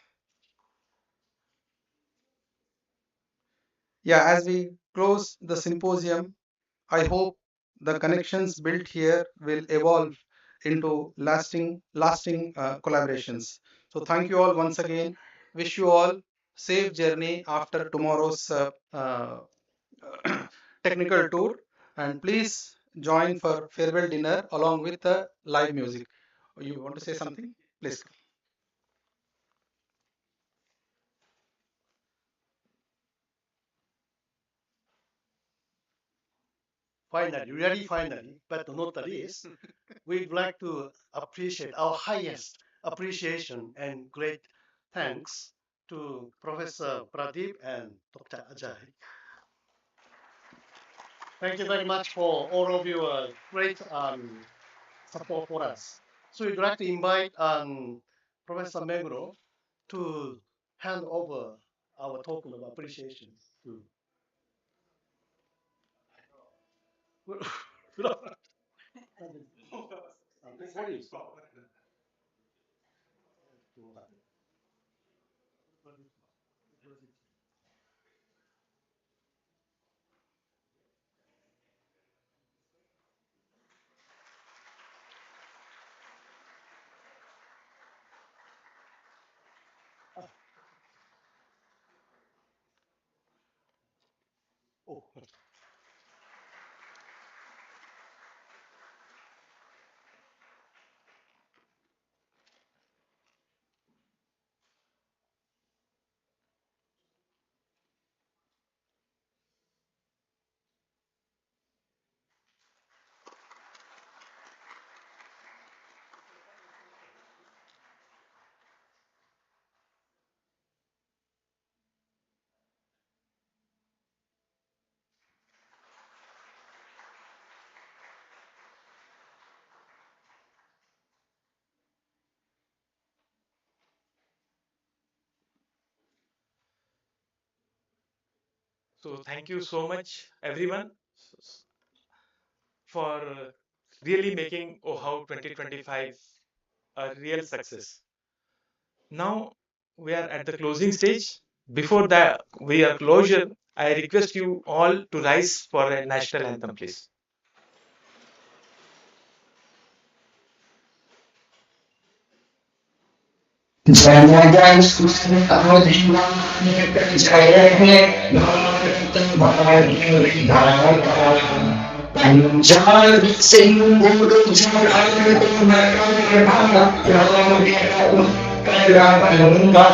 Yeah, as we close the symposium, I hope the connections built here will evolve into lasting collaborations. So thank you all once again. Wish you all safe journey after tomorrow's technical tour, and please join for farewell dinner along with the live music. You want to say something? Please. finally, really finally, but not the least, we'd like to appreciate our highest appreciation and great thanks to Professor Pradeep and Dr. Ajay. Thank you very much for all of your great support for us. So we'd like to invite Professor Meguro to hand over our token of appreciation to. Oh. So thank you so much, everyone, for really making Ohow 2025 a real success. Now we are at the closing stage. Before that we are closure, I request you all to rise for a national anthem, please. जनगण अधिनायक जय हे भारत भाग्य विधाता पंजाब सिंह गुजरात मराठा करावंगा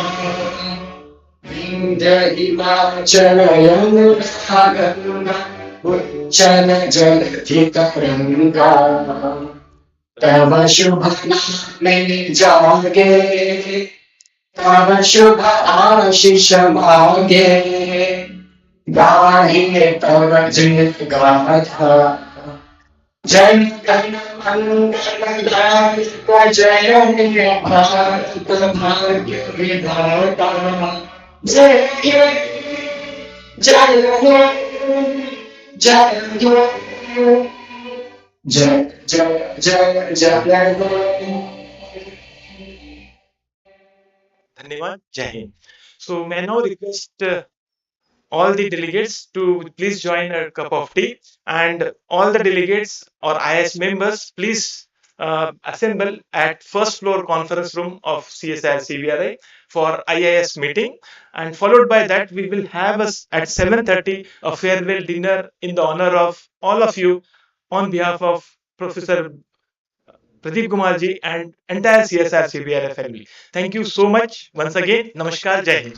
विंध्य हिमाचल यमुना गंगा उच्चल जलधि तरंगा तव शुभ नामे जागे तव शुभ आशीष मागे गाहे तव जय गाथा जन गण मंगलदायक जय हे भारत भाग्य विधाता जय हे जय हे जय हे जय जय जय जय हे Dhanyawad. Jai Hind. So may I now request all the delegates to please join a cup of tea, and all the delegates or IS members please assemble at first floor conference room of CSIR-CBRI for IIS meeting, and followed by that we will have us at 7:30 a farewell dinner in the honor of all of you on behalf of Professor Pradeep Kumarji and entire CSIR-CBRI family. Thank you so much once again. Namaskar. Jai Hind.